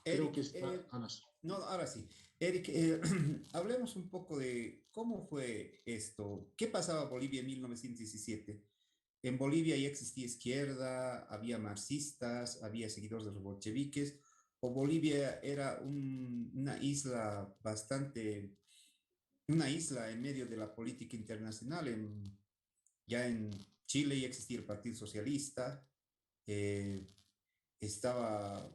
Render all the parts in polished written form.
Creo que Eric, está, ahora sí. no, ahora sí. Eric, hablemos un poco de cómo fue esto. ¿Qué pasaba en Bolivia en 1917? En Bolivia ya existía izquierda, había marxistas, había seguidores de los bolcheviques, o Bolivia era una isla bastante, una isla en medio de la política internacional. Ya en Chile ya existía el Partido Socialista, eh, estaba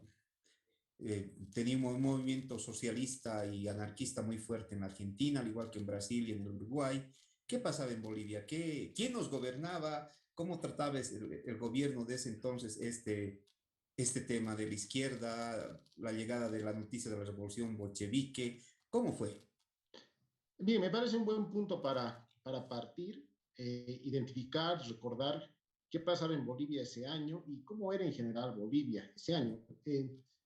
teníamos un movimiento socialista y anarquista muy fuerte en Argentina, al igual que en Brasil y en Uruguay. ¿Qué pasaba en Bolivia? ¿Quién nos gobernaba? ¿Cómo trataba el gobierno de ese entonces este tema de la izquierda, la llegada de la noticia de la revolución bolchevique? ¿Cómo fue? Bien, me parece un buen punto para partir, identificar, recordar qué pasaba en Bolivia ese año y cómo era en general Bolivia ese año.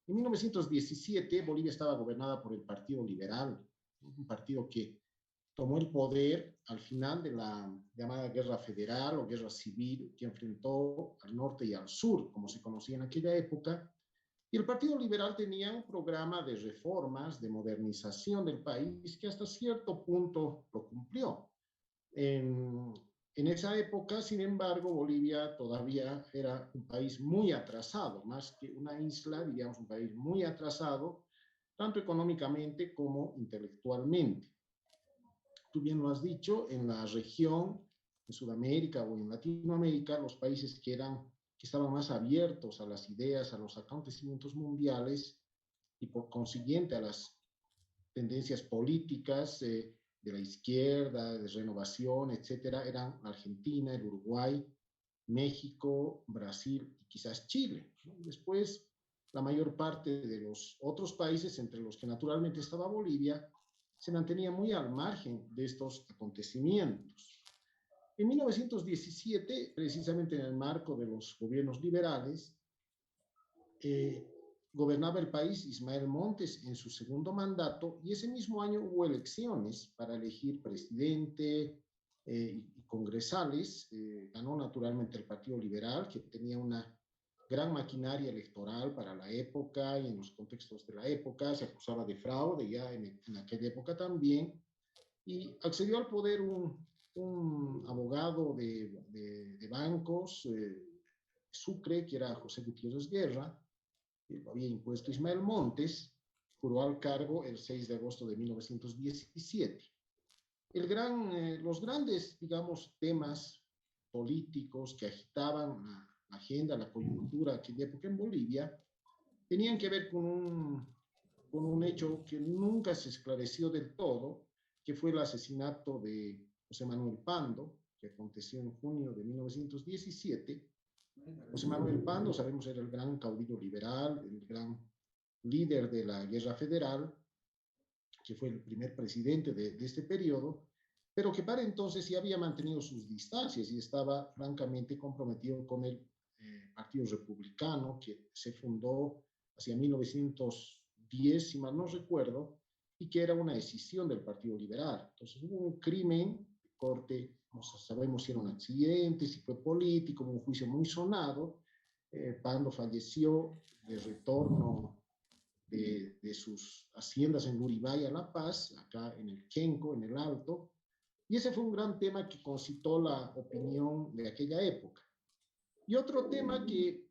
En 1917, Bolivia estaba gobernada por el Partido Liberal, un partido que tomó el poder al final de la llamada Guerra Federal o Guerra Civil, que enfrentó al norte y al sur, como se conocía en aquella época. Y el Partido Liberal tenía un programa de reformas, de modernización del país, que hasta cierto punto lo cumplió. En, en esa época, sin embargo, Bolivia todavía era un país muy atrasado, más que una isla, diríamos un país muy atrasado, tanto económicamente como intelectualmente. Tú bien lo has dicho, en la región, en Sudamérica o en Latinoamérica, los países que estaban más abiertos a las ideas, a los acontecimientos mundiales y por consiguiente a las tendencias políticas de la izquierda, de renovación, etcétera, eran Argentina, el Uruguay, México, Brasil y quizás Chile, ¿no? Después, la mayor parte de los otros países, entre los que naturalmente estaba Bolivia, se mantenía muy al margen de estos acontecimientos. En 1917, precisamente en el marco de los gobiernos liberales, eh, gobernaba el país Ismael Montes en su segundo mandato y ese mismo año hubo elecciones para elegir presidente y congresales. Ganó naturalmente el Partido Liberal, que tenía una gran maquinaria electoral para la época y en los contextos de la época. Se acusaba de fraude ya en aquella época también. Y accedió al poder un abogado de bancos, Sucre, que era José Gutiérrez Guerra, lo había impuesto Ismael Montes, juró al cargo el 6 de agosto de 1917. Los grandes, digamos, temas políticos que agitaban la agenda, la coyuntura de aquella época en Bolivia, tenían que ver con un hecho que nunca se esclareció del todo, que fue el asesinato de José Manuel Pando, que aconteció en junio de 1917. José Manuel Pando, sabemos, era el gran caudillo liberal, el gran líder de la Guerra Federal, que fue el primer presidente de este periodo, pero que para entonces sí había mantenido sus distancias y estaba francamente comprometido con el Partido Republicano, que se fundó hacia 1910, si mal no recuerdo, y que era una decisión del Partido Liberal. Entonces hubo un crimen de corte, no sabemos si era un accidente, si fue político, un juicio muy sonado. Pando falleció de retorno de sus haciendas en Uribay a La Paz, acá en el Chenco, en el Alto, y ese fue un gran tema que concitó la opinión de aquella época. Y otro tema que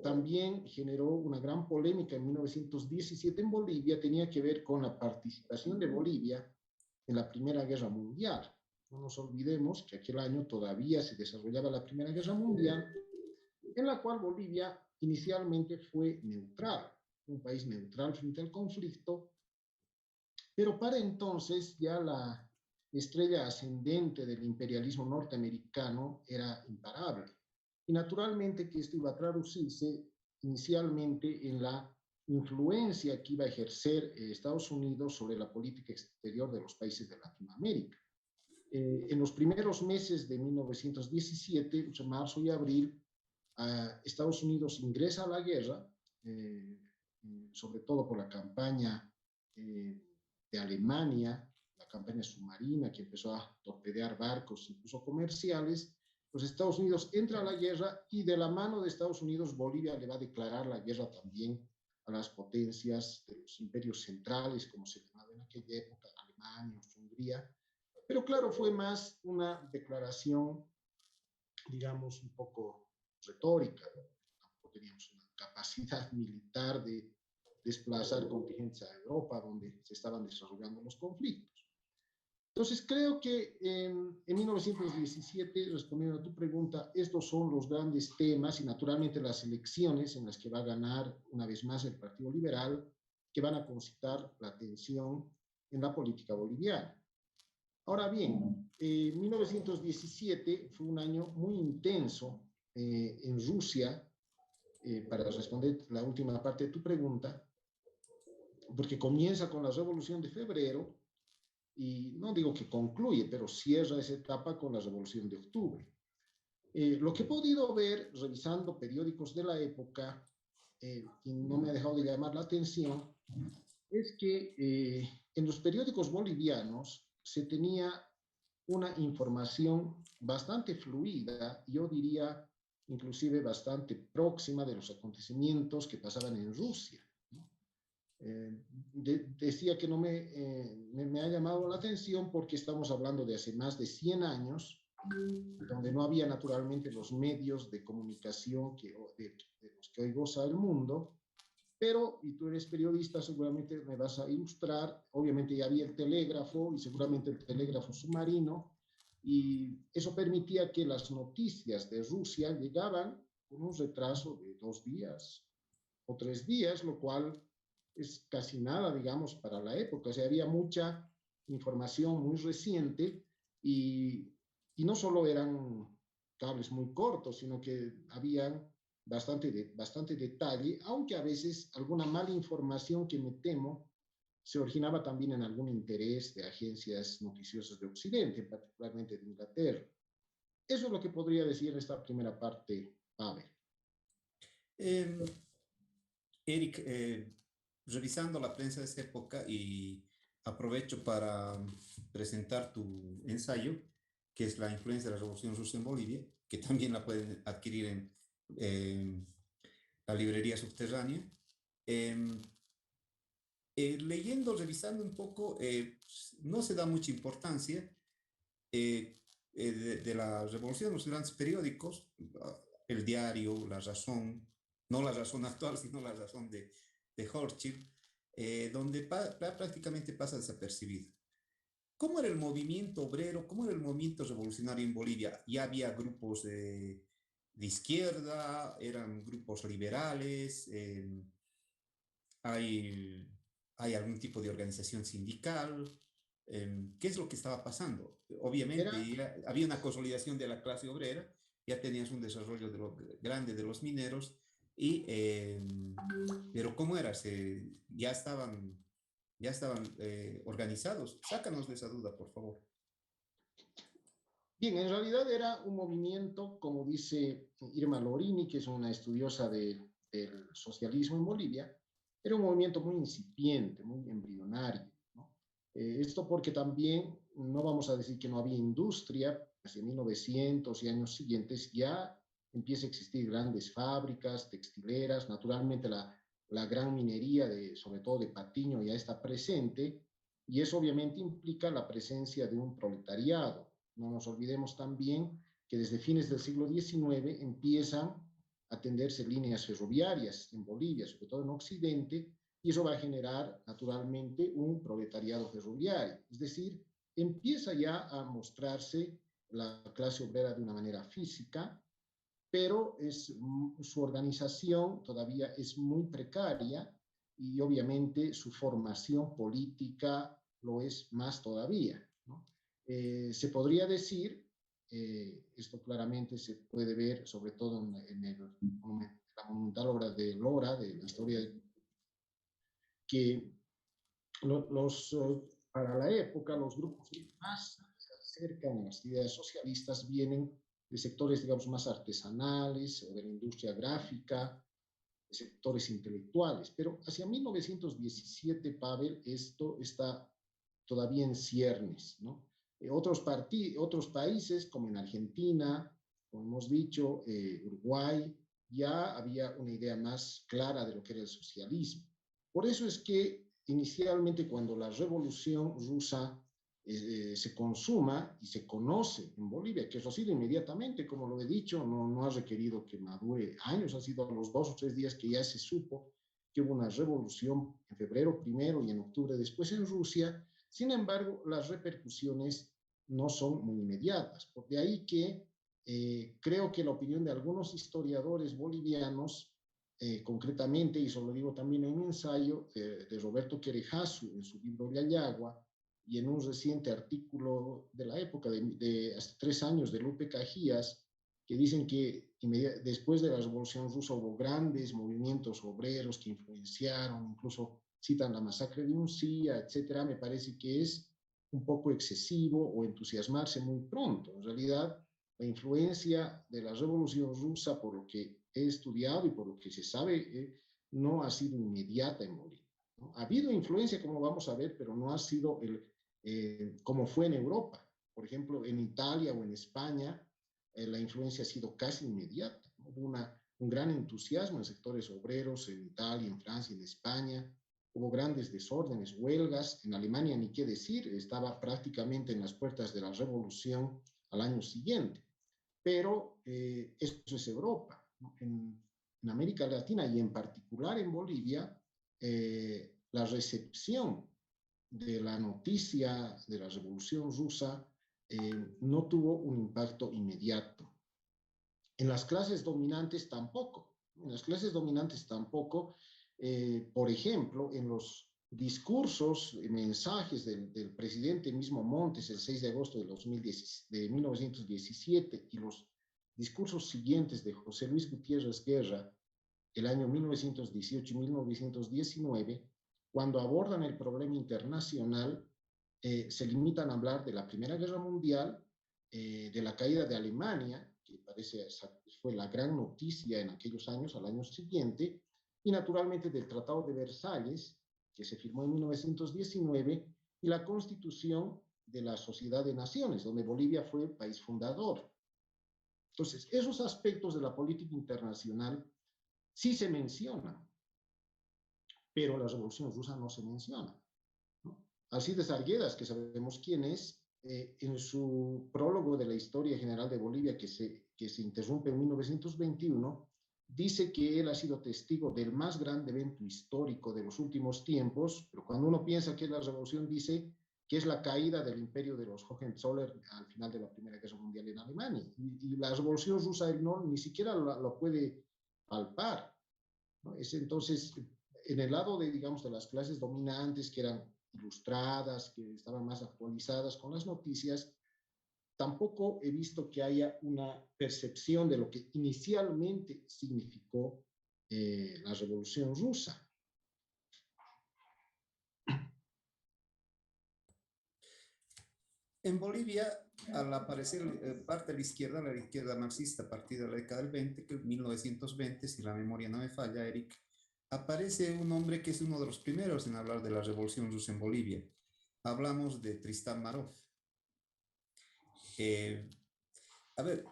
también generó una gran polémica en 1917 en Bolivia tenía que ver con la participación de Bolivia en la Primera Guerra Mundial. No nos olvidemos que aquel año todavía se desarrollaba la Primera Guerra Mundial, en la cual Bolivia inicialmente fue neutral, un país neutral frente al conflicto, pero para entonces ya la estrella ascendente del imperialismo norteamericano era imparable. Y naturalmente que esto iba a traducirse inicialmente en la influencia que iba a ejercer Estados Unidos sobre la política exterior de los países de Latinoamérica. En los primeros meses de 1917, o sea, marzo y abril, Estados Unidos ingresa a la guerra, sobre todo por la campaña de Alemania, la campaña submarina que empezó a torpedear barcos, incluso comerciales. Pues Estados Unidos entra a la guerra y de la mano de Estados Unidos Bolivia le va a declarar la guerra también a las potencias de los imperios centrales, como se llamaba en aquella época, Alemania, Hungría. Pero claro, fue más una declaración, digamos, un poco retórica, ¿no? Tampoco teníamos una capacidad militar de desplazar contingentes a Europa, donde se estaban desarrollando los conflictos. Entonces, creo que en 1917, respondiendo a tu pregunta, estos son los grandes temas y naturalmente las elecciones en las que va a ganar una vez más el Partido Liberal, que van a concitar la atención en la política boliviana. Ahora bien, 1917 fue un año muy intenso en Rusia, para responder la última parte de tu pregunta, porque comienza con la Revolución de Febrero, y no digo que concluye, pero cierra esa etapa con la Revolución de Octubre. Lo que he podido ver revisando periódicos de la época, y no me ha dejado de llamar la atención, es que en los periódicos bolivianos se tenía una información bastante fluida, yo diría inclusive bastante próxima de los acontecimientos que pasaban en Rusia. Decía que no me ha llamado la atención porque estamos hablando de hace más de 100 años, donde no había naturalmente los medios de comunicación de los que hoy goza el mundo, pero, y tú eres periodista, seguramente me vas a ilustrar, obviamente ya había el telégrafo y seguramente el telégrafo submarino, y eso permitía que las noticias de Rusia llegaban con un retraso de 2 días o 3 días, lo cual es casi nada, digamos, para la época. O sea, había mucha información muy reciente y no solo eran cables muy cortos, sino que habían bastante detalle, aunque a veces alguna mala información que me temo se originaba también en algún interés de agencias noticiosas de Occidente, particularmente de Inglaterra. Eso es lo que podría decir en esta primera parte, Pavel. Eric, revisando la prensa de esa época y aprovecho para presentar tu ensayo, que es la influencia de la Revolución Rusa en Bolivia, que también la pueden adquirir en la librería subterránea. Leyendo, revisando un poco, no se da mucha importancia de la revolución en los grandes periódicos, el Diario, La Razón, no La Razón actual, sino La Razón de Hochschild, donde prácticamente pasa desapercibido. ¿Cómo era el movimiento obrero? ¿Cómo era el movimiento revolucionario en Bolivia? ¿Ya había grupos de izquierda? ¿Eran grupos liberales? ¿Hay algún tipo de organización sindical? ¿Qué es lo que estaba pasando? Obviamente había una consolidación de la clase obrera, ya tenías un desarrollo grande de los mineros, pero ¿cómo era? ¿Ya estaban organizados? Sácanos de esa duda, por favor. Bien, en realidad era un movimiento, como dice Irma Lorini, que es una estudiosa del socialismo en Bolivia, era un movimiento muy incipiente, muy embrionario, ¿no? Esto porque también no vamos a decir que no había industria, hacia 1900 y años siguientes ya empieza a existir grandes fábricas textileras, naturalmente la gran minería, sobre todo de Patiño, ya está presente, y eso obviamente implica la presencia de un proletariado. No nos olvidemos también que desde fines del siglo XIX empiezan a tenderse líneas ferroviarias en Bolivia, sobre todo en Occidente, y eso va a generar naturalmente un proletariado ferroviario. Es decir, empieza ya a mostrarse la clase obrera de una manera física, pero su organización todavía es muy precaria y obviamente su formación política lo es más todavía, ¿no? Se podría decir, esto claramente se puede ver sobre todo en la monumental obra de Lora, de la historia que para la época los grupos que más se acercan a las ideas socialistas vienen de sectores, digamos, más artesanales o de la industria gráfica, de sectores intelectuales. Pero hacia 1917, Pavel, esto está todavía en ciernes, ¿no? Otros países, como en Argentina, como hemos dicho, Uruguay, ya había una idea más clara de lo que era el socialismo. Por eso es que inicialmente cuando la revolución rusa se consuma y se conoce en Bolivia, que eso ha sido inmediatamente, como lo he dicho, no ha requerido que madure años, ha sido a los 2 o 3 días que ya se supo que hubo una revolución en febrero primero y en octubre después en Rusia. Sin embargo, las repercusiones no son muy inmediatas. De ahí que creo que la opinión de algunos historiadores bolivianos, concretamente, y eso lo digo también en mi ensayo, de Roberto Querejasu en su libro Yayagua, y en un reciente artículo de la época de hace 3 años de Lupe Cajías, que dicen que después de la Revolución Rusa hubo grandes movimientos obreros que influenciaron, incluso citan la masacre de Uncía, etcétera. Me parece que es un poco excesivo o entusiasmarse muy pronto. En realidad, la influencia de la Revolución Rusa, por lo que he estudiado y por lo que se sabe, no ha sido inmediata en Bolivia, ¿no? Ha habido influencia, como vamos a ver, pero no ha sido como fue en Europa. Por ejemplo, en Italia o en España, la influencia ha sido casi inmediata, ¿no? Hubo un gran entusiasmo en sectores obreros en Italia, en Francia, en España. Hubo grandes desórdenes, huelgas. En Alemania, ni qué decir, estaba prácticamente en las puertas de la revolución al año siguiente. Pero eso es Europa, ¿no? En América Latina y en particular en Bolivia, la recepción de la noticia de la Revolución Rusa no tuvo un impacto inmediato. En las clases dominantes tampoco. En las clases dominantes tampoco. Por ejemplo, en los discursos, mensajes del presidente mismo Montes el 6 de agosto de 1917 y los discursos siguientes de José Luis Gutiérrez Guerra el año 1918 y 1919, cuando abordan el problema internacional, se limitan a hablar de la Primera Guerra Mundial, de la caída de Alemania, que parece fue la gran noticia en aquellos años, al año siguiente, y naturalmente del Tratado de Versalles, que se firmó en 1919, y la Constitución de la Sociedad de Naciones, donde Bolivia fue país fundador. Entonces, esos aspectos de la política internacional sí se mencionan, pero la Revolución Rusa no se menciona, ¿no? Alcides Arguedas, que sabemos quién es, en su prólogo de la historia general de Bolivia, que se interrumpe en 1921, dice que él ha sido testigo del más grande evento histórico de los últimos tiempos, pero cuando uno piensa que es la revolución, dice que es la caída del imperio de los Hohenzollern al final de la Primera Guerra Mundial en Alemania. Y la revolución rusa él no, ni siquiera lo puede palpar, ¿no? Es entonces, en el lado de, digamos, de las clases dominantes que eran ilustradas, que estaban más actualizadas con las noticias, tampoco he visto que haya una percepción de lo que inicialmente significó la Revolución Rusa. En Bolivia, al aparecer parte de la izquierda marxista a partir de la década del 20, que es 1920, si la memoria no me falla, Eric, aparece un hombre que es uno de los primeros en hablar de la revolución rusa en Bolivia. Hablamos de Tristán Marov. A ver,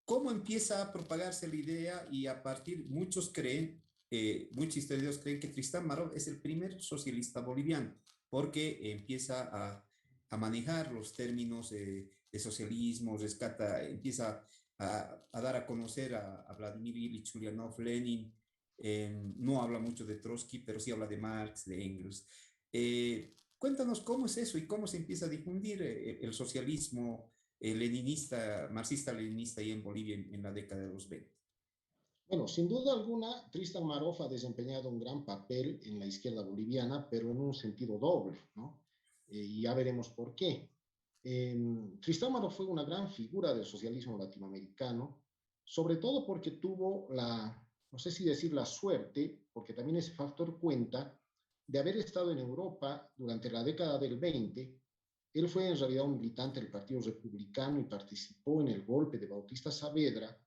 ¿cómo empieza a propagarse la idea? Y a partir, muchos historiadores creen que Tristán Marov es el primer socialista boliviano, porque empieza a manejar los términos de socialismo, empieza a dar a conocer a Vladimir Ilich Ulyanov, Lenin. No habla mucho de Trotsky, pero sí habla de Marx, de Engels. Cuéntanos cómo es eso y cómo se empieza a difundir el socialismo leninista, marxista-leninista ahí en Bolivia en la década de los 20. Bueno, sin duda alguna, Tristan Maroff ha desempeñado un gran papel en la izquierda boliviana, pero en un sentido doble, ¿no? Y ya veremos por qué. Tristán Maroff fue una gran figura del socialismo latinoamericano, sobre todo porque tuvo no sé si decir la suerte, porque también ese factor cuenta, de haber estado en Europa durante la década del 20. Él fue en realidad un militante del Partido Republicano y participó en el golpe de Bautista Saavedra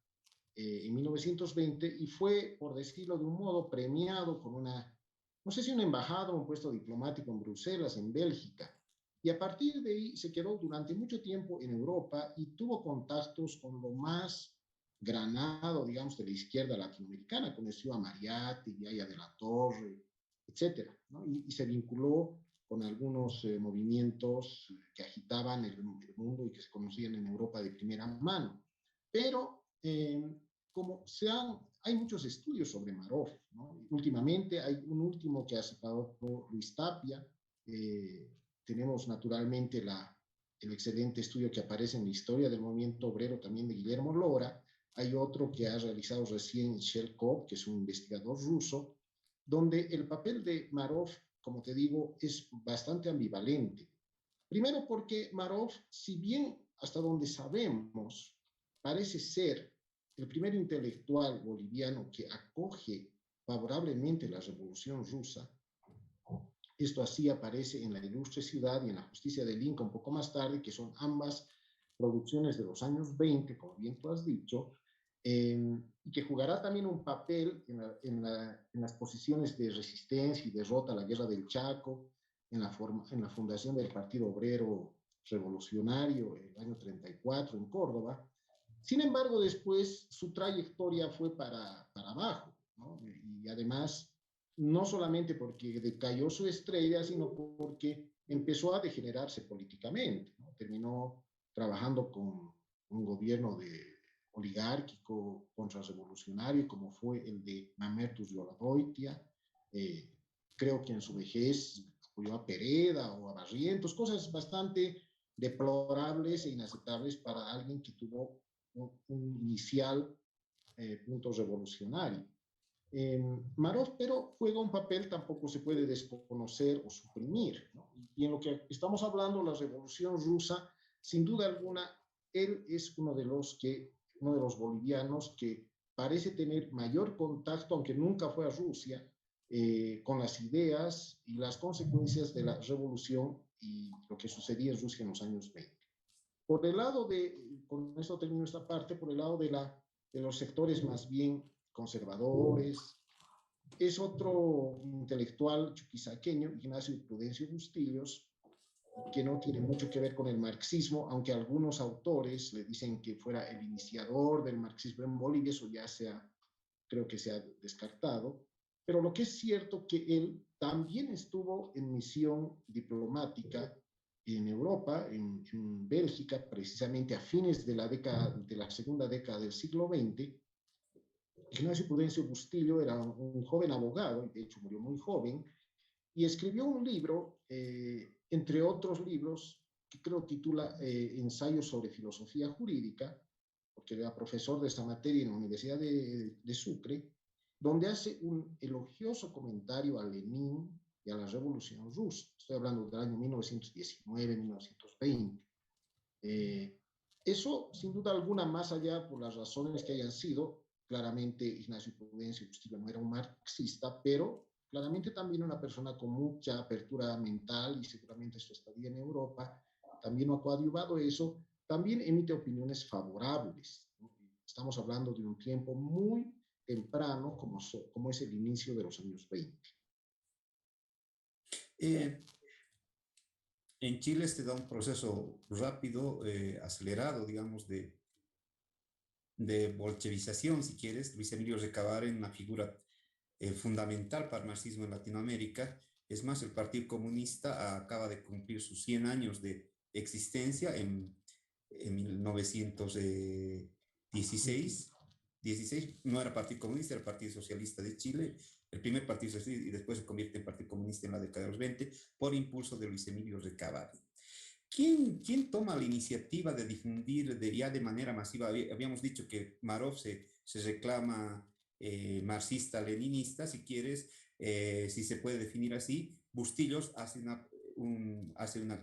en 1920 y fue, por decirlo de un modo, premiado con no sé si una embajada o un puesto diplomático en Bruselas, en Bélgica. Y a partir de ahí se quedó durante mucho tiempo en Europa y tuvo contactos con lo más granado, digamos, de la izquierda latinoamericana. Conoció a Mariátegui, Yaya de la Torre, etcétera, ¿no? Y se vinculó con algunos movimientos que agitaban el mundo y que se conocían en Europa de primera mano. Pero como hay muchos estudios sobre Maroff, ¿no? Últimamente hay un último que ha sacado Luis Tapia. Tenemos naturalmente el excelente estudio que aparece en la historia del movimiento obrero también de Guillermo Lora. Hay otro que ha realizado recién Shelkov, que es un investigador ruso, donde el papel de Maroff, como te digo, es bastante ambivalente. Primero porque Maroff, si bien hasta donde sabemos, parece ser el primer intelectual boliviano que acoge favorablemente la Revolución Rusa, esto así aparece en La Ilustre Ciudad y en La Justicia del Inca un poco más tarde, que son ambas producciones de los años 20, como bien tú has dicho, y que jugará también un papel en las posiciones de resistencia y derrota a la Guerra del Chaco, en la fundación del Partido Obrero Revolucionario el año 34 en Córdoba. Sin embargo, después su trayectoria fue para abajo, ¿no? Y además, no solamente porque decayó su estrella, sino porque empezó a degenerarse políticamente, ¿no? Terminó trabajando con un gobierno oligárquico contrarrevolucionario, como fue el de Mamertus Yoladoitia. Creo que en su vejez apoyó a Pereda o a Barrientos, cosas bastante deplorables e inaceptables para alguien que tuvo un inicial punto revolucionario. Maroff, pero juega un papel tampoco se puede desconocer o suprimir, ¿no? Y en lo que estamos hablando, la Revolución Rusa, sin duda alguna, él es uno de los bolivianos que parece tener mayor contacto, aunque nunca fue a Rusia, con las ideas y las consecuencias de la revolución y lo que sucedía en Rusia en los años 20. Por el lado con esto termino esta parte, por el lado de los sectores más bien conservadores, es otro intelectual chuquisaqueño, Ignacio Prudencio Bustillos, que no tiene mucho que ver con el marxismo, aunque algunos autores le dicen que fuera el iniciador del marxismo en Bolivia, eso ya creo que se ha descartado, pero lo que es cierto que él también estuvo en misión diplomática en Europa, en Bélgica, precisamente a fines de la segunda década del siglo XX. Ignacio Prudencio Bustillo era un joven abogado, y de hecho murió muy joven, y escribió un libro, entre otros libros, que creo titula Ensayos sobre Filosofía Jurídica, porque era profesor de esta materia en la Universidad de Sucre, donde hace un elogioso comentario a Lenin y a la Revolución Rusa. Estoy hablando del año 1919-1920. Eso, sin duda alguna, más allá por las razones que hayan sido, claramente Ignacio Prudencio Bustillo no era un marxista, pero claramente también una persona con mucha apertura mental y seguramente su estadía en Europa también ha coadyuvado eso, también emite opiniones favorables, ¿no? Estamos hablando de un tiempo muy temprano como es el inicio de los años 20. En Chile se da un proceso rápido, acelerado, digamos, de bolchevización, si quieres. Luis Emilio Recabarren, una figura fundamental para el marxismo en Latinoamérica. Es más, el Partido Comunista acaba de cumplir sus 100 años de existencia en 1916. No era Partido Comunista, era el Partido Socialista de Chile, el primer partido socialista, y después se convierte en Partido Comunista en la década de los 20 por impulso de Luis Emilio Recabarren. ¿Quién toma la iniciativa de difundir ya de manera masiva? Habíamos dicho que Maroff se reclama marxista-leninista, si quieres, si se puede definir así. Bustillos hace una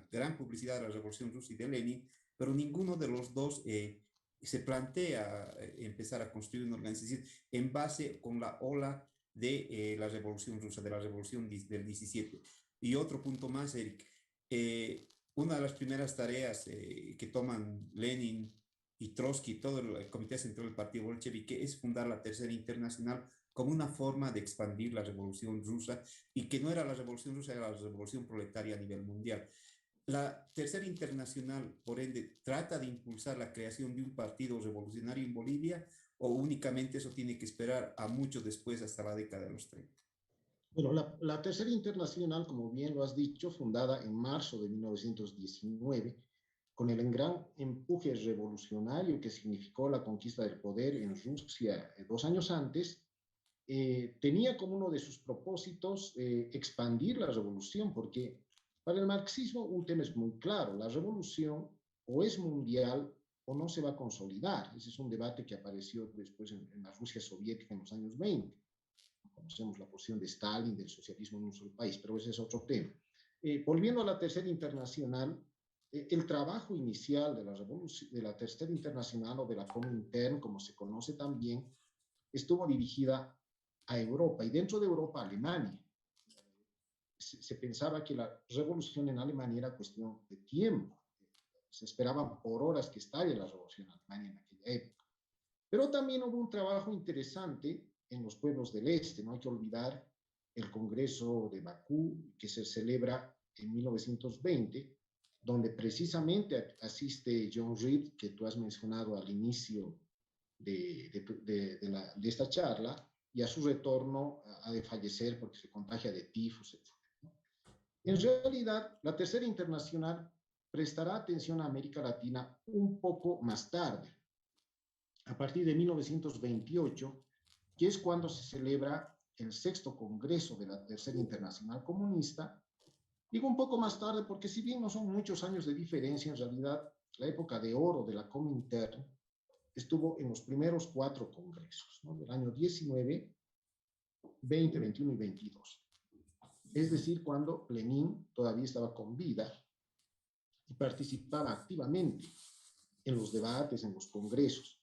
gran publicidad de la Revolución Rusa y de Lenin, pero ninguno de los dos se plantea empezar a construir una organización en base con la ola de la Revolución Rusa, de la Revolución del 17. Y otro punto más, Eric. Una de las primeras tareas que toman Lenin y Trotsky, todo el Comité Central del Partido Bolchevique, es fundar la Tercera Internacional como una forma de expandir la Revolución Rusa, y que no era la Revolución Rusa, era la Revolución Proletaria a nivel mundial. La Tercera Internacional, por ende, trata de impulsar la creación de un partido revolucionario en Bolivia, o únicamente eso tiene que esperar a mucho después, hasta la década de los 30? Bueno, la Tercera Internacional, como bien lo has dicho, fundada en marzo de 1919, con el gran empuje revolucionario que significó la conquista del poder en Rusia 2 años antes, tenía como uno de sus propósitos expandir la revolución, porque para el marxismo un tema es muy claro: la revolución o es mundial o no se va a consolidar. Ese es un debate que apareció después en la Rusia soviética en los años 20. Conocemos la posición de Stalin del socialismo en un solo país, pero ese es otro tema. Volviendo a la Tercera Internacional, el trabajo inicial de la Tercera Internacional, o de la Comintern, como se conoce también, estuvo dirigida a Europa, y dentro de Europa a Alemania. Se pensaba que la revolución en Alemania era cuestión de tiempo. Se esperaban por horas que estalle la revolución en Alemania en aquella época. Pero también hubo un trabajo interesante en los pueblos del este. No hay que olvidar el Congreso de Bakú, que se celebra en 1920, donde precisamente asiste John Reed, que tú has mencionado al inicio de esta charla, y a su retorno ha de fallecer porque se contagia de tifus, etc. En realidad, la Tercera Internacional prestará atención a América Latina un poco más tarde, a partir de 1928, que es cuando se celebra el sexto Congreso de la Tercera Internacional Comunista. Digo un poco más tarde porque, si bien no son muchos años de diferencia, en realidad la época de oro de la Comintern estuvo en los primeros 4 congresos, ¿no? Del año 19, 20, 21 y 22. Es decir, cuando Lenin todavía estaba con vida y participaba activamente en los debates, en los congresos.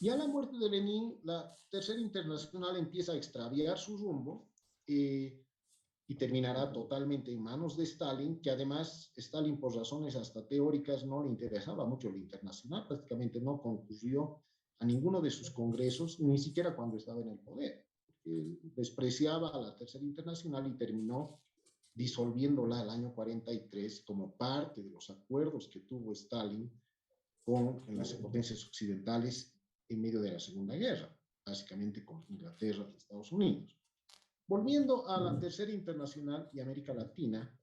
Y a la muerte de Lenin, la Tercera Internacional empieza a extraviar su rumbo, y terminará totalmente en manos de Stalin, que además Stalin, por razones hasta teóricas, no le interesaba mucho el internacional. Prácticamente no concurrió a ninguno de sus congresos, ni siquiera cuando estaba en el poder. Despreciaba a la Tercera Internacional y terminó disolviéndola el año 43 como parte de los acuerdos que tuvo Stalin con las potencias occidentales en medio de la Segunda Guerra, básicamente con Inglaterra y Estados Unidos. Volviendo a la Tercera Internacional y América Latina,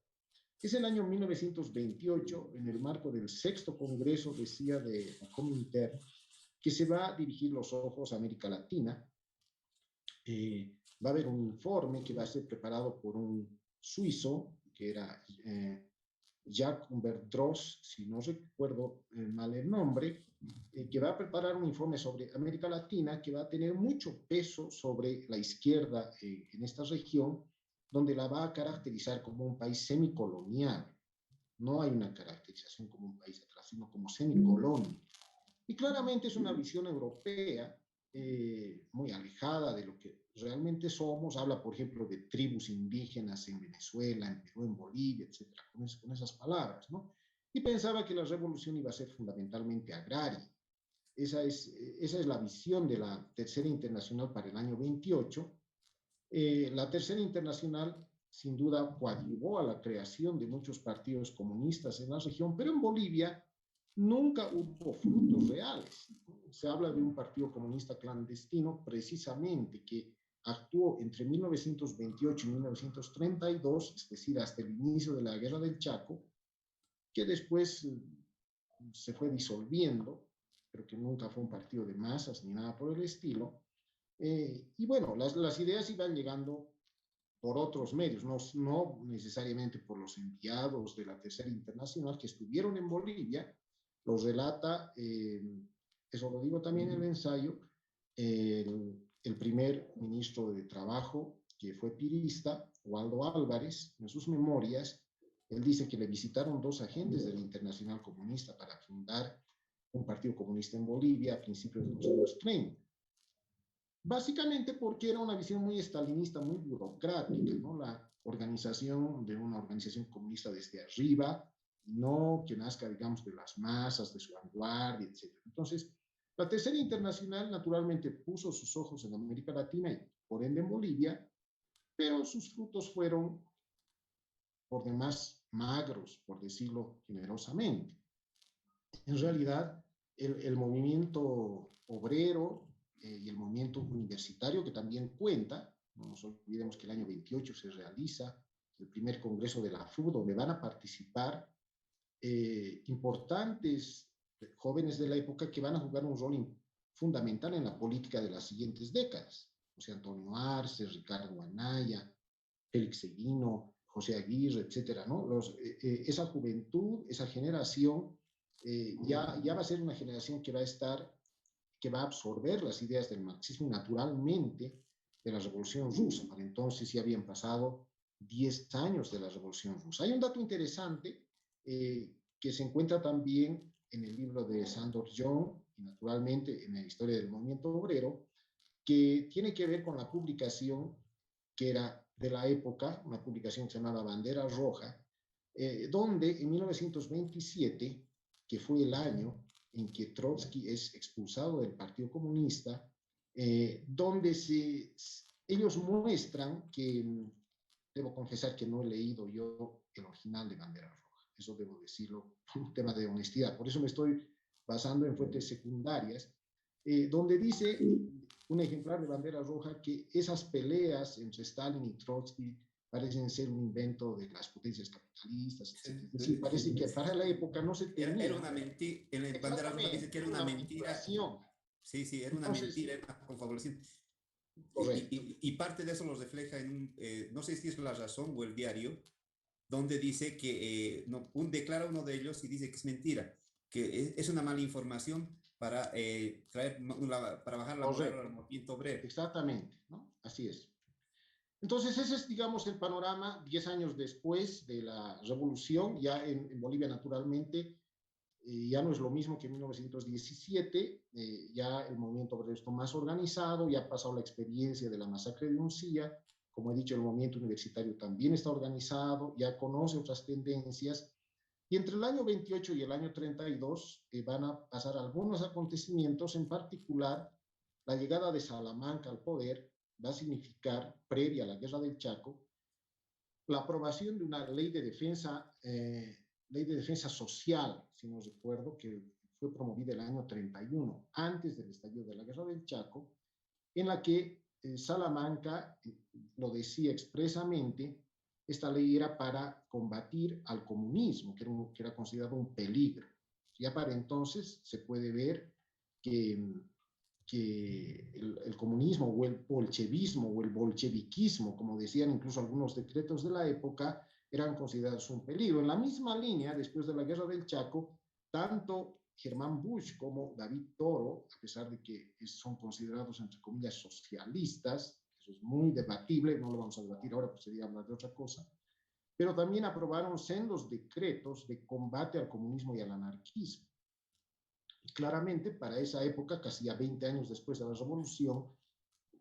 es el año 1928, en el marco del sexto Congreso, decía, de la Comintern, que se va a dirigir los ojos a América Latina. Va a haber un informe que va a ser preparado por un suizo, que era Jacques Humbert Droz, si no recuerdo mal el nombre, que va a preparar un informe sobre América Latina, que va a tener mucho peso sobre la izquierda en esta región, donde la va a caracterizar como un país semicolonial. No hay una caracterización como un país atrás, sino como semicolonia. Y claramente es una visión europea muy alejada de lo que realmente somos. Habla, por ejemplo, de tribus indígenas en Venezuela, en Perú, en Bolivia, etcétera, con esas palabras, ¿no? Y pensaba que la revolución iba a ser fundamentalmente agraria. Esa es la visión de la Tercera Internacional para el año 28. La Tercera Internacional, sin duda, coadyuvó a la creación de muchos partidos comunistas en la región, pero en Bolivia nunca hubo frutos reales. Se habla de un partido comunista clandestino, precisamente, que actuó entre 1928 y 1932, es decir, hasta el inicio de la Guerra del Chaco, que después se fue disolviendo, pero que nunca fue un partido de masas ni nada por el estilo. Y bueno, las ideas iban llegando por otros medios, no necesariamente por los enviados de la Tercera Internacional que estuvieron en Bolivia. Los relata, eso lo digo también en el ensayo, el primer ministro de Trabajo, que fue pirista, Waldo Álvarez. En sus memorias, él dice que le visitaron 2 agentes de la Internacional Comunista para fundar un partido comunista en Bolivia a principios de los años 30. Básicamente porque era una visión muy estalinista, muy burocrática, ¿no? La organización de una organización comunista desde arriba, no que nazca, digamos, de las masas, de su vanguardia, etc. Entonces, la Tercera Internacional naturalmente puso sus ojos en América Latina y por ende en Bolivia, pero sus frutos fueron por demás magros, por decirlo generosamente. En realidad, el movimiento obrero y el movimiento universitario que también cuenta. No nos olvidemos que el año 28 se realiza el primer congreso de la FU, donde van a participar importantes jóvenes de la época que van a jugar un rol fundamental en la política de las siguientes décadas. José Antonio Arce, Ricardo Anaya, Félix Seguino, José Aguirre, etcétera, ¿no? Esa juventud, esa generación, ya va a ser una generación que va a estar, que va a absorber las ideas del marxismo naturalmente de la Revolución Rusa. Para entonces ya habían pasado 10 años de la Revolución Rusa. Hay un dato interesante que se encuentra también en el libro de Sandor Young y naturalmente en la historia del movimiento obrero, que tiene que ver con la publicación que era de la época, una publicación que se llamaba Bandera Roja, donde en 1927, que fue el año en que Trotsky es expulsado del Partido Comunista, donde ellos muestran que, debo confesar que no he leído yo el original de Bandera Roja, eso debo decirlo, un tema de honestidad, por eso me estoy basando en fuentes secundarias, donde dice un ejemplar de Bandera Roja que esas peleas entre Stalin y Trotsky parecen ser un invento de las potencias capitalistas, etc. Es decir, parece que para la época no se tenía. Era una mentira, en la Bandera Roja dice que era una mentira. Sí, sí, era una mentira, era una confabulación. Y parte de eso lo refleja en un, no sé si es La Razón o El Diario, donde dice que declara uno de ellos y dice que es mentira, que es una mala información para, para bajar la moral al movimiento obrero. Exactamente, ¿no? Así es. Entonces, ese es, digamos, el panorama 10 años después de la revolución, ya en Bolivia naturalmente, ya no es lo mismo que en 1917, ya el movimiento obrero está más organizado, ya ha pasado la experiencia de la masacre de Uncía, como he dicho, el movimiento universitario también está organizado, ya conoce otras tendencias, y entre el año 28 y el año 32 van a pasar algunos acontecimientos, en particular la llegada de Salamanca al poder va a significar, previa a la Guerra del Chaco, la aprobación de una ley de defensa social, si no recuerdo, que fue promovida el año 31, antes del estallido de la Guerra del Chaco, en la que Salamanca lo decía expresamente, esta ley era para combatir al comunismo, que era considerado un peligro. Ya para entonces se puede ver que el comunismo o el bolchevismo o el bolcheviquismo, como decían incluso algunos decretos de la época, eran considerados un peligro. En la misma línea, después de la Guerra del Chaco, tanto Germán Busch como David Toro, a pesar de que son considerados, entre comillas, socialistas, eso es muy debatible, no lo vamos a debatir ahora, pues sería hablar de otra cosa, pero también aprobaron sendos decretos de combate al comunismo y al anarquismo. Y claramente, para esa época, casi ya 20 años después de la revolución,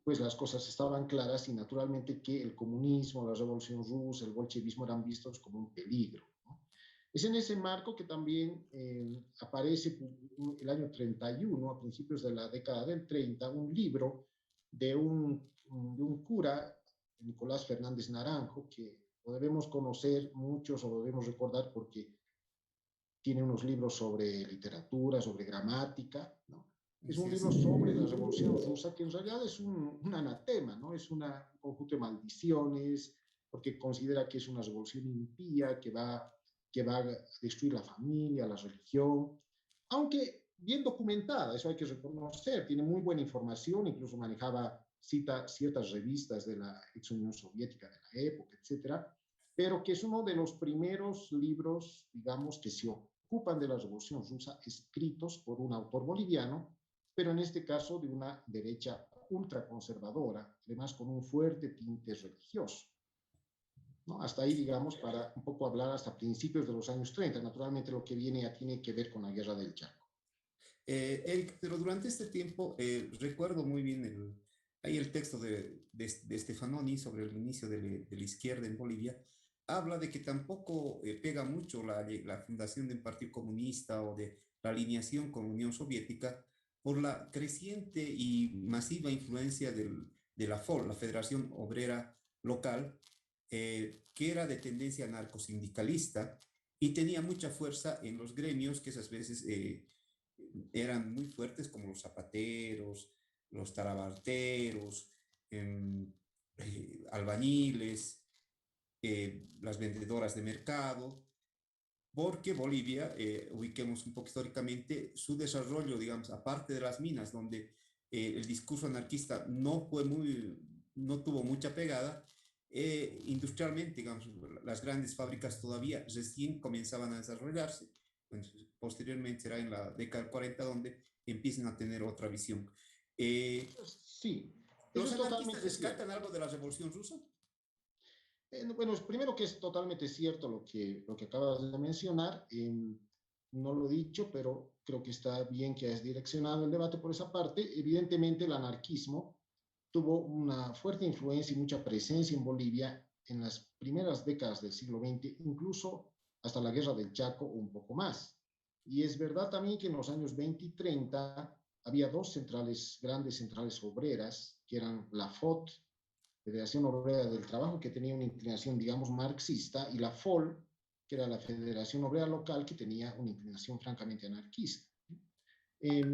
pues las cosas estaban claras y naturalmente que el comunismo, la revolución rusa, el bolchevismo eran vistos como un peligro, ¿no? Es en ese marco que también aparece el año 31, a principios de la década del 30, un libro de un cura, Nicolás Fernández Naranjo, que lo debemos conocer muchos o lo debemos recordar porque tiene unos libros sobre literatura, sobre gramática, ¿no? Es un libro sobre la Revolución Rusa que en realidad es un anatema, ¿no? Es un conjunto de maldiciones, porque considera que es una revolución impía, que va a destruir la familia, la religión, aunque bien documentada, eso hay que reconocer, tiene muy buena información, incluso cita ciertas revistas de la ex Unión Soviética de la época, etcétera, pero que es uno de los primeros libros, digamos, que se ocupan de la Revolución Rusa, escritos por un autor boliviano, pero en este caso de una derecha ultraconservadora, además con un fuerte tinte religioso, ¿no? Hasta ahí, digamos, para un poco hablar hasta principios de los años 30. Naturalmente lo que viene ya tiene que ver con la Guerra del Chaco. Eric, pero durante este tiempo recuerdo muy bien hay el texto de Stefanoni sobre el inicio de la izquierda en Bolivia. Habla de que tampoco pega mucho la fundación de un partido comunista o de la alineación con la Unión Soviética por la creciente y masiva influencia de la FOL, la Federación Obrera Local, que era de tendencia anarcosindicalista y tenía mucha fuerza en los gremios que esas veces eran muy fuertes, como los zapateros, los tarabarteros, albañiles, las vendedoras de mercado, porque Bolivia, ubiquemos un poco históricamente, su desarrollo, digamos, aparte de las minas, donde el discurso anarquista no tuvo mucha pegada, industrialmente, digamos, las grandes fábricas todavía recién comenzaban a desarrollarse. Entonces, posteriormente será en la década del 40 donde empiezan a tener otra visión. Eh, Sí, eso ¿Los es anarquistas totalmente cierto. rescatan algo de la Revolución Rusa? Bueno, primero que es totalmente cierto lo que acabas de mencionar. No lo he dicho, pero creo que está bien que has direccionado el debate por esa parte. Evidentemente, el anarquismo tuvo una fuerte influencia y mucha presencia en Bolivia en las primeras décadas del siglo XX, incluso hasta la Guerra del Chaco o un poco más. Y es verdad también que en los años 20 y 30 había dos centrales, grandes centrales obreras, que eran la FOT, Federación Obrera del Trabajo, que tenía una inclinación, digamos, marxista, y la FOL, que era la Federación Obrera Local, que tenía una inclinación francamente anarquista. Eh,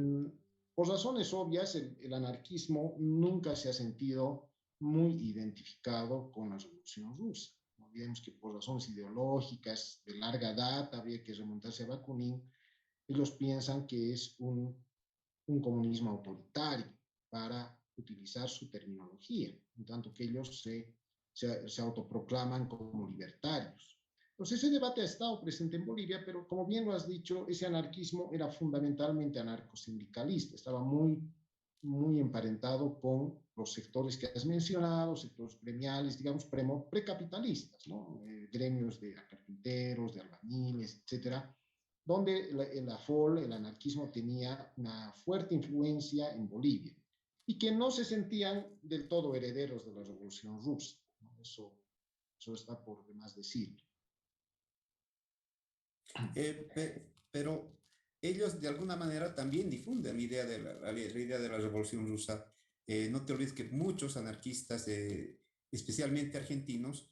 por razones obvias, el anarquismo nunca se ha sentido muy identificado con la Revolución Rusa. No olvidemos que por razones ideológicas de larga data, habría que remontarse a Bakunin, ellos piensan que es un comunismo autoritario, para utilizar su terminología, en tanto que ellos se autoproclaman como libertarios. Entonces, ese debate ha estado presente en Bolivia, pero como bien lo has dicho, ese anarquismo era fundamentalmente anarcosindicalista, estaba muy emparentado con los sectores que has mencionado, sectores gremiales, digamos, precapitalistas, ¿no? Gremios de carpinteros, de albañiles, etcétera, donde la FOL, el anarquismo, tenía una fuerte influencia en Bolivia y que no se sentían del todo herederos de la Revolución Rusa, ¿no? Eso está por demás decir. Pero ellos de alguna manera también difunden la idea de la Revolución Rusa. No te olvides que muchos anarquistas, especialmente argentinos,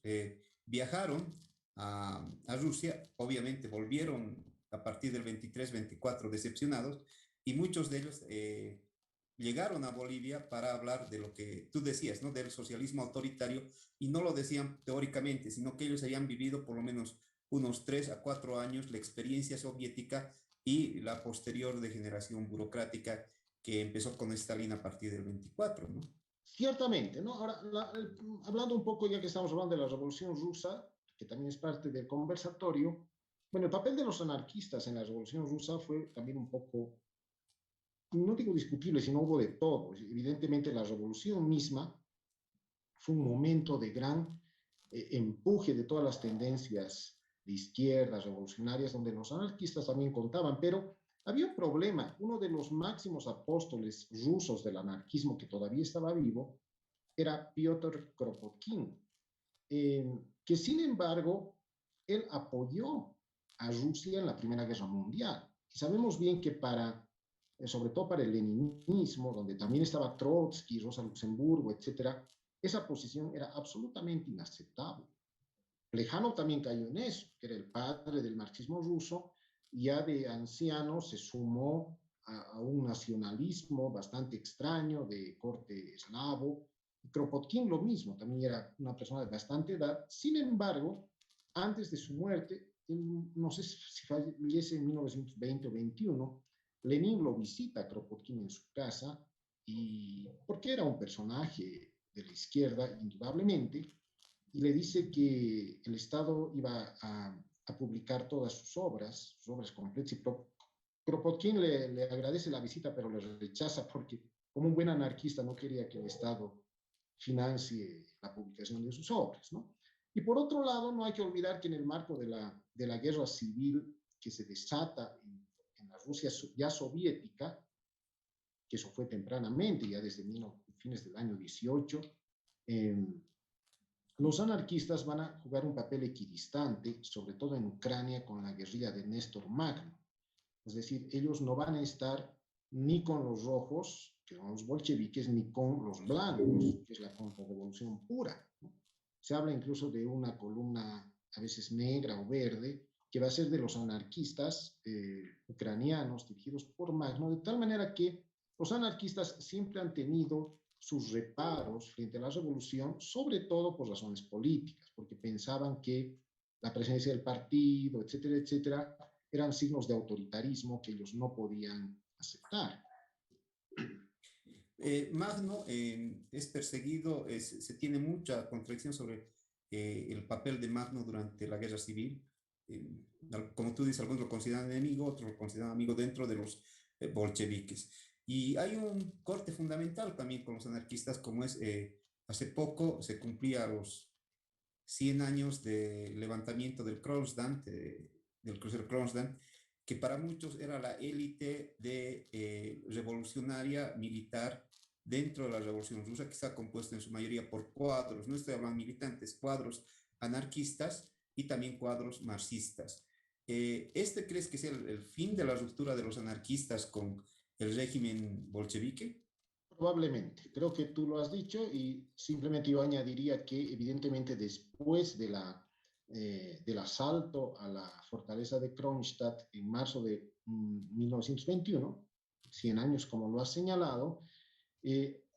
viajaron a Rusia, obviamente volvieron a partir del 23-24 decepcionados, y muchos de ellos llegaron a Bolivia para hablar de lo que tú decías, ¿no? Del socialismo autoritario, y no lo decían teóricamente, sino que ellos habían vivido por lo menos unos 3 a 4 años la experiencia soviética y la posterior degeneración burocrática que empezó con Stalin a partir del 24, ¿no? Ciertamente, ¿no? Ahora, hablando un poco, ya que estamos hablando de la Revolución Rusa, que también es parte del conversatorio, bueno, el papel de los anarquistas en la Revolución Rusa fue también un poco, no digo discutible, sino hubo de todo. Evidentemente, la revolución misma fue un momento de gran empuje de todas las tendencias de izquierdas revolucionarias, donde los anarquistas también contaban, pero había un problema. Uno de los máximos apóstoles rusos del anarquismo, que todavía estaba vivo, era Piotr Kropotkin, que sin embargo, él apoyó a Rusia en la Primera Guerra Mundial. Y sabemos bien que sobre todo para el leninismo, donde también estaba Trotsky, Rosa Luxemburgo, etcétera, esa posición era absolutamente inaceptable. Plejánov también cayó en eso, que era el padre del marxismo ruso, y ya de anciano se sumó a un nacionalismo bastante extraño de corte eslavo. Kropotkin lo mismo, también era una persona de bastante edad. Sin embargo, antes de su muerte, no sé si fallece en 1920 o 21, Lenin lo visita a Kropotkin en su casa, y porque era un personaje de la izquierda, indudablemente, y le dice que el Estado iba a publicar todas sus obras completas. Y Kropotkin le agradece la visita, pero le rechaza porque, como un buen anarquista, no quería que el Estado financie la publicación de sus obras, ¿no? Y por otro lado, no hay que olvidar que en el marco de la guerra civil que se desata en la Rusia ya soviética, que eso fue tempranamente, ya desde fines del año 18, los anarquistas van a jugar un papel equidistante, sobre todo en Ucrania, con la guerrilla de Néstor Magno. Es decir, ellos no van a estar ni con los rojos, que son los bolcheviques, ni con los blancos, que es la contrarrevolución pura, ¿no? Se habla incluso de una columna a veces negra o verde, que va a ser de los anarquistas ucranianos dirigidos por Magno, de tal manera que los anarquistas siempre han tenido sus reparos frente a la revolución, sobre todo por razones políticas, porque pensaban que la presencia del partido, etcétera, etcétera, eran signos de autoritarismo que ellos no podían aceptar. Magno es perseguido, se tiene mucha contradicción sobre el papel de Magno durante la guerra civil. Como tú dices, algunos lo consideran enemigo, otros lo consideran amigo dentro de los bolcheviques. Y hay un corte fundamental también con los anarquistas, como es, hace poco se cumplía los 100 años del levantamiento del Kronstadt, del crucero Kronstadt, que para muchos era la élite revolucionaria militar dentro de la Revolución Rusa, que está compuesta en su mayoría por cuadros, no estoy hablando militantes, cuadros anarquistas y también cuadros marxistas. ¿Este crees que sea el fin de la ruptura de los anarquistas con el régimen bolchevique? Probablemente, creo que tú lo has dicho y simplemente yo añadiría que evidentemente después del asalto a la fortaleza de Kronstadt en marzo de 1921, 100 años como lo has señalado,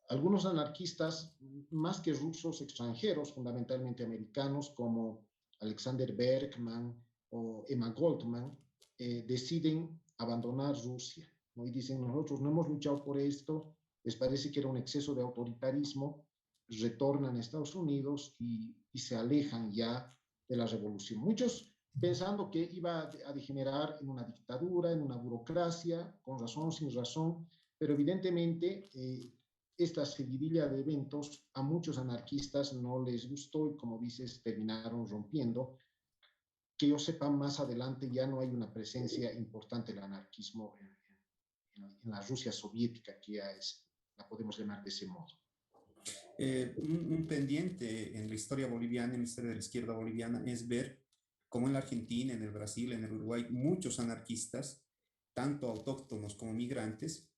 algunos anarquistas, más que rusos, extranjeros, fundamentalmente americanos, como Alexander Berkman o Emma Goldman, deciden abandonar Rusia, ¿no? Y dicen, nosotros no hemos luchado por esto, les parece que era un exceso de autoritarismo, retornan a Estados Unidos y se alejan ya de la revolución. Muchos pensando que iba a degenerar en una dictadura, en una burocracia, con razón, sin razón, pero evidentemente esta seguidilla de eventos a muchos anarquistas no les gustó y, como dices, terminaron rompiendo. Que yo sepa, más adelante ya no hay una presencia importante del anarquismo en la Rusia soviética, que ya es, la podemos llamar de ese modo. Un pendiente en la historia boliviana, en la historia de la izquierda boliviana, es ver cómo en la Argentina, en el Brasil, en el Uruguay, muchos anarquistas, tanto autóctonos como migrantes,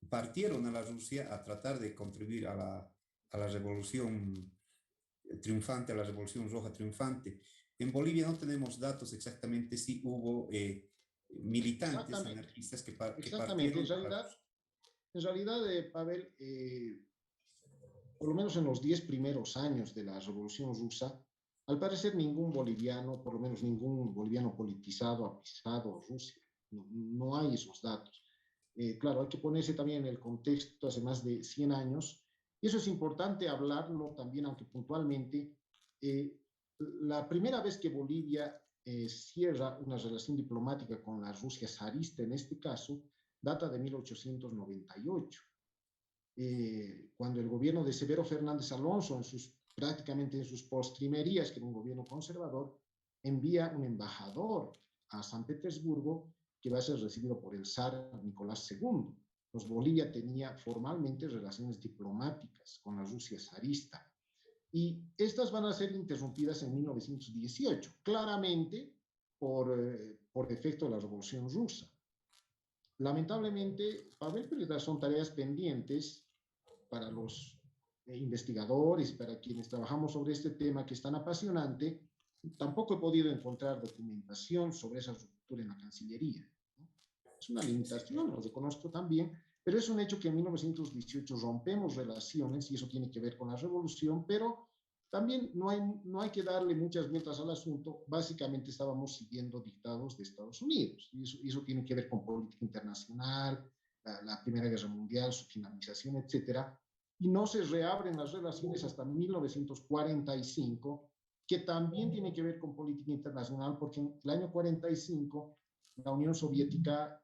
partieron a la Rusia a tratar de contribuir a la revolución triunfante, a la revolución roja triunfante. En Bolivia no tenemos datos exactamente si hubo militantes anarquistas que Exactamente. partieron a la Rusia. En realidad Pavel, por lo menos en los 10 primeros años de la Revolución Rusa, al parecer ningún boliviano, por lo menos ningún boliviano politizado, ha pisado Rusia. No, no hay esos datos. Claro, hay que ponerse también en el contexto hace más de 100 años, y eso es importante hablarlo también, aunque puntualmente. La primera vez que Bolivia cierra una relación diplomática con la Rusia zarista, en este caso, data de 1898. Cuando el gobierno de Severo Fernández Alonso, prácticamente en sus postrimerías, que era un gobierno conservador, envía un embajador a San Petersburgo que va a ser recibido por el zar Nicolás II. Pues Bolivia tenía formalmente relaciones diplomáticas con la Rusia zarista y estas van a ser interrumpidas en 1918, claramente por efecto de la Revolución Rusa. Lamentablemente, Pavel, son tareas pendientes para los investigadores, para quienes trabajamos sobre este tema que es tan apasionante. Tampoco he podido encontrar documentación sobre esa ruptura en la Cancillería, ¿no? Es una limitación, lo reconozco también, pero es un hecho que en 1918 rompemos relaciones y eso tiene que ver con la revolución, pero también no hay que darle muchas vueltas al asunto. Básicamente estábamos siguiendo dictados de Estados Unidos y eso tiene que ver con política internacional, la Primera Guerra Mundial, su finalización, etcétera. Y no se reabren las relaciones hasta 1945, que también tiene que ver con política internacional, porque en el año 45 la Unión Soviética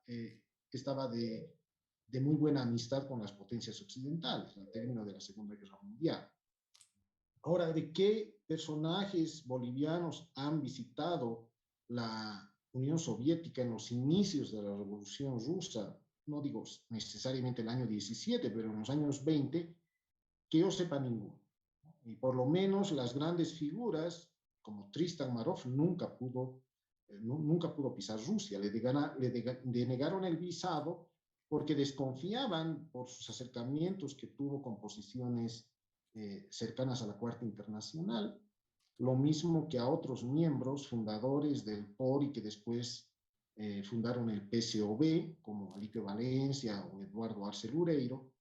estaba de muy buena amistad con las potencias occidentales al término de la Segunda Guerra Mundial. Ahora, ¿de qué personajes bolivianos han visitado la Unión Soviética en los inicios de la Revolución Rusa? No digo necesariamente el año 17, pero en los años 20, que yo sepa ninguno. Y por lo menos las grandes figuras, como Tristan Marov, nunca pudo pisar Rusia. Le denegaron el visado porque desconfiaban por sus acercamientos que tuvo con posiciones cercanas a la Cuarta Internacional, lo mismo que a otros miembros fundadores del POR y que después fundaron el PCOB, como Alipio Valencia o Eduardo Arce Lureiro,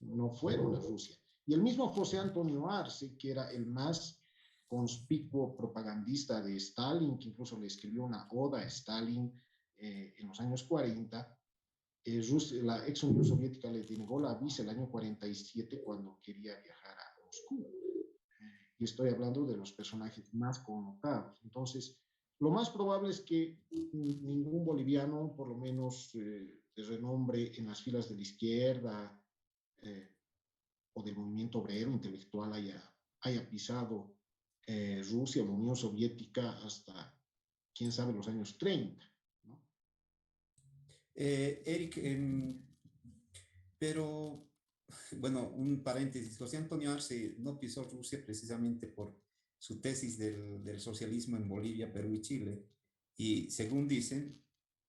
no fueron a Rusia. Y el mismo José Antonio Arce, que era el más conspicuo propagandista de Stalin, que incluso le escribió una oda a Stalin en los años 40, la ex Unión Soviética le denegó la visa el año 47 cuando quería viajar a Moscú. Y estoy hablando de los personajes más connotados. Entonces, lo más probable es que ningún boliviano, por lo menos de renombre en las filas de la izquierda o del movimiento obrero intelectual, haya pisado Rusia o la Unión Soviética hasta, quién sabe, los años 30. ¿No? Eric, pero bueno, un paréntesis, José Antonio Arce no pisó Rusia precisamente por su tesis del socialismo en Bolivia, Perú y Chile. Y según dicen,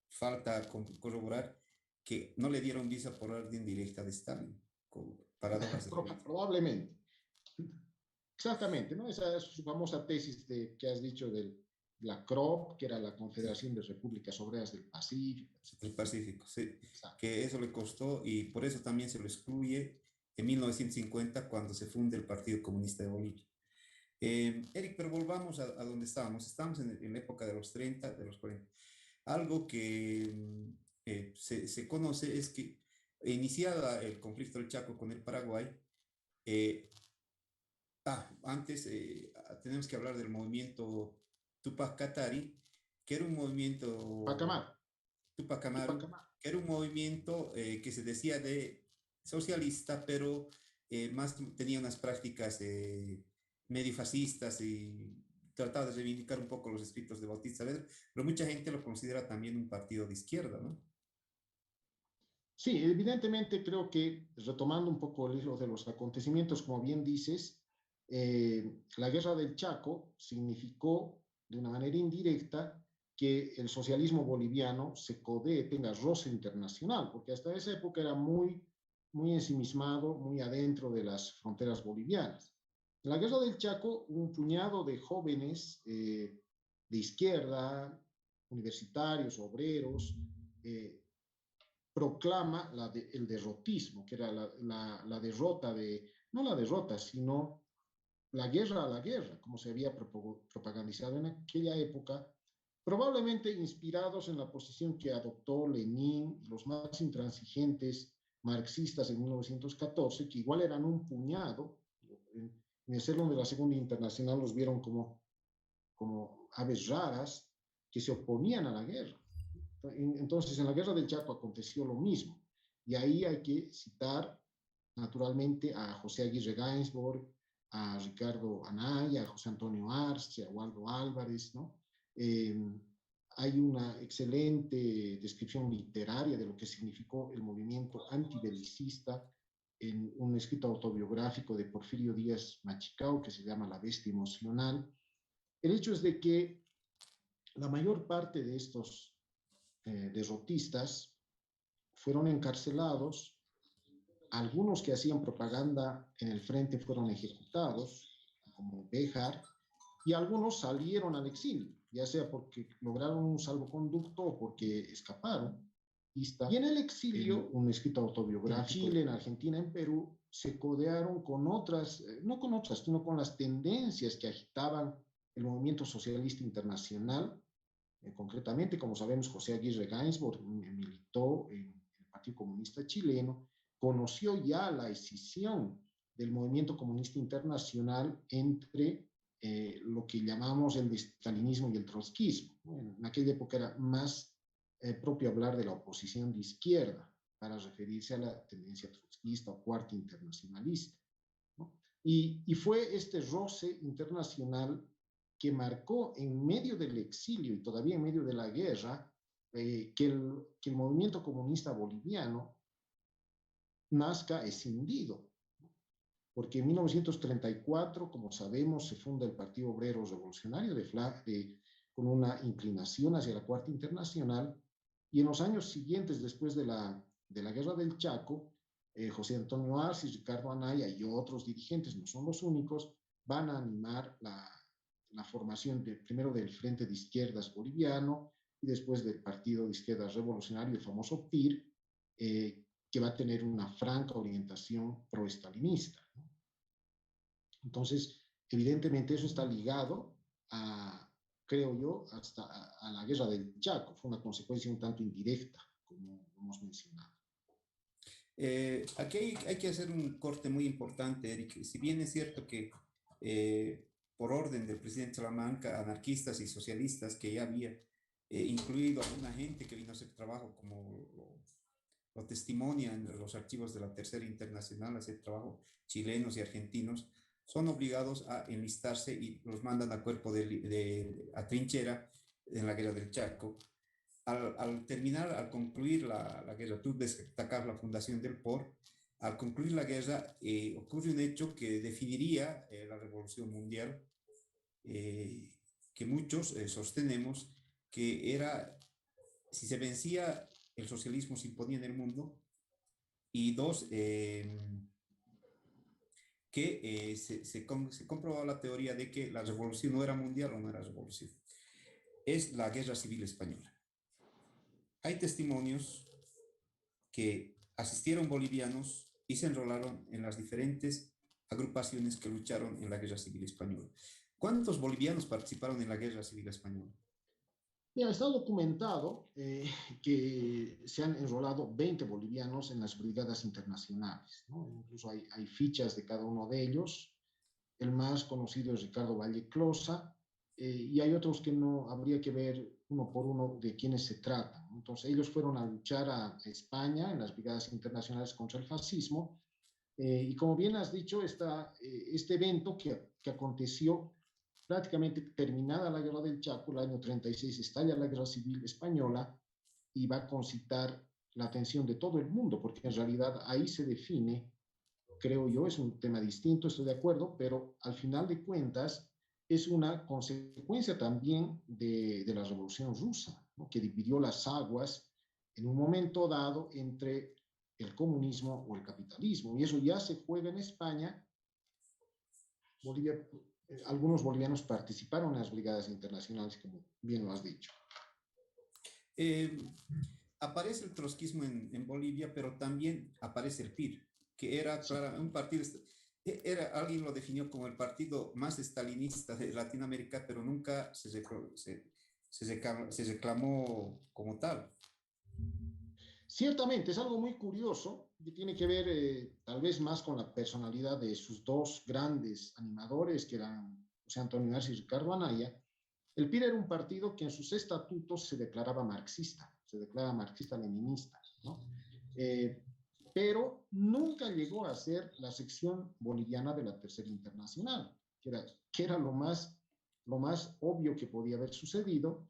falta corroborar que no le dieron visa por orden directa de Stalin, con paradojas de la vida. Probablemente. Exactamente, ¿no? Esa es su famosa tesis que has dicho de la CROP, que era la Confederación de Repúblicas Obreras del Pacífico. El Pacífico, sí. Exacto. Que eso le costó y por eso también se lo excluye en 1950 cuando se funde el Partido Comunista de Bolivia. Eric, pero volvamos a donde estábamos. Estamos en la época de los 30, de los 40. Algo que se conoce es que iniciada el conflicto del Chaco con el Paraguay, antes tenemos que hablar del movimiento Tupac Katari, que era un movimiento... Tupac Amaru, que era un movimiento que se decía de socialista, pero más tenía unas prácticas medio fascistas y trataba de reivindicar un poco los escritos de Bautista Saavedra, pero mucha gente lo considera también un partido de izquierda, ¿no? Sí, evidentemente creo que, retomando un poco el hilo de los acontecimientos, como bien dices, la guerra del Chaco significó de una manera indirecta que el socialismo boliviano se codee, tenga roce internacional, porque hasta esa época era muy ensimismado, muy adentro de las fronteras bolivianas. En la guerra del Chaco, un puñado de jóvenes de izquierda, universitarios, obreros, proclama el derrotismo, que era la derrota no la derrota, sino la guerra a la guerra, como se había propagandizado en aquella época, probablemente inspirados en la posición que adoptó Lenin y los más intransigentes marxistas en 1914, que igual eran un puñado. En el seno de la Segunda Internacional los vieron como aves raras que se oponían a la guerra. Entonces, en la guerra del Chaco aconteció lo mismo. Y ahí hay que citar, naturalmente, a José Aguirre Gainsbourg, a Ricardo Anaya, a José Antonio Arce, a Waldo Álvarez, ¿no? Hay una excelente descripción literaria de lo que significó el movimiento antibelicista en un escrito autobiográfico de Porfirio Díaz Machicao que se llama La Bestia Emocional. El hecho es de que la mayor parte de estos derrotistas fueron encarcelados, algunos que hacían propaganda en el frente fueron ejecutados, como Béjar, y algunos salieron al exilio, ya sea porque lograron un salvoconducto o porque escaparon. Y en el exilio, un escrito autobiográfico, en Chile, en Argentina, en Perú, se codearon con otras, no con otras, sino con las tendencias que agitaban el movimiento socialista internacional. Concretamente, como sabemos, José Aguirre Gainsbourg militó en el Partido Comunista Chileno, conoció ya la escisión del movimiento comunista internacional entre lo que llamamos el stalinismo y el trotskismo. En aquella época era más propio hablar de la oposición de izquierda para referirse a la tendencia trotskista o cuarta internacionalista, ¿no? Y fue este roce internacional que marcó en medio del exilio y todavía en medio de la guerra que el movimiento comunista boliviano nazca escindido. Porque en 1934, como sabemos, se funda el Partido Obrero Revolucionario con una inclinación hacia la Cuarta Internacional, y en los años siguientes, después de la Guerra del Chaco, José Antonio Arce, Ricardo Anaya y otros dirigentes, no son los únicos, van a animar la formación primero del Frente de Izquierdas boliviano, y después del Partido de Izquierda Revolucionario, el famoso PIR, que va a tener una franca orientación pro-estalinista, ¿no? Entonces, evidentemente eso está ligado a, creo yo, hasta a la guerra del Chaco. Fue una consecuencia un tanto indirecta, como hemos mencionado. Aquí hay que hacer un corte muy importante, Eric. Si bien es cierto que por orden del presidente Salamanca, anarquistas y socialistas que ya había incluido a una gente que vino a hacer trabajo, como lo testimonian los archivos de la Tercera Internacional, hacer trabajo chilenos y argentinos, son obligados a enlistarse y los mandan a cuerpo a trinchera en la guerra del Chaco. Al terminar, al concluir la guerra, tú destacas la fundación del POR, al concluir la guerra ocurre un hecho que definiría la revolución mundial, que muchos sostenemos que era, si se vencía, el socialismo se imponía en el mundo, y dos, que se comprobaba la teoría de que la revolución no era mundial o no era revolución. Es la Guerra Civil Española. Hay testimonios que asistieron bolivianos y se enrolaron en las diferentes agrupaciones que lucharon en la Guerra Civil Española. ¿Cuántos bolivianos participaron en la Guerra Civil Española? Mira, está documentado que se han enrolado 20 bolivianos en las brigadas internacionales, ¿no? Incluso hay fichas de cada uno de ellos. El más conocido es Ricardo Valle Closa, y hay otros que no habría que ver uno por uno de quiénes se tratan. Entonces, ellos fueron a luchar a España en las brigadas internacionales contra el fascismo, y como bien has dicho, este evento que aconteció prácticamente terminada la guerra del Chaco, el año 36 estalla la guerra civil española y va a concitar la atención de todo el mundo, porque en realidad ahí se define, creo yo, es un tema distinto, estoy de acuerdo, pero al final de cuentas es una consecuencia también de la Revolución Rusa, ¿no? Que dividió las aguas en un momento dado entre el comunismo o el capitalismo. Y eso ya se juega en España. Bolivia, algunos bolivianos participaron en las brigadas internacionales, como bien lo has dicho. Eh, Aparece el trotskismo en Bolivia, pero también aparece el PIR, que era Sí. claro, un partido, alguien lo definió como el partido más estalinista de Latinoamérica, pero nunca se reclamó como tal. Ciertamente, es algo muy curioso que tiene que ver tal vez más con la personalidad de sus dos grandes animadores, que eran José Antonio Arce y Ricardo Anaya. El PIR era un partido que en sus estatutos se declaraba marxista, se declara marxista-leninista, ¿no? Pero nunca llegó a ser la sección boliviana de la Tercera Internacional, que era lo más obvio que podía haber sucedido.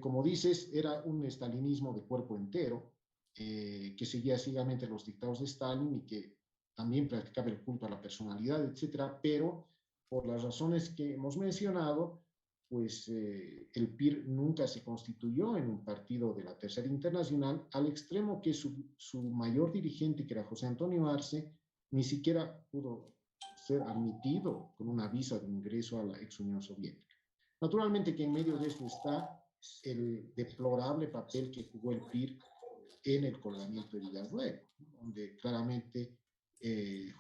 Como dices, era un estalinismo de cuerpo entero, que seguía ciegamente los dictados de Stalin y que también practicaba el culto a la personalidad, etcétera, pero por las razones que hemos mencionado, pues el PIR nunca se constituyó en un partido de la Tercera Internacional, al extremo que su mayor dirigente, que era José Antonio Arce, ni siquiera pudo ser admitido con una visa de ingreso a la ex Unión Soviética. Naturalmente que en medio de esto está el deplorable papel que jugó el PIR en el colgamiento de Villarruel, donde claramente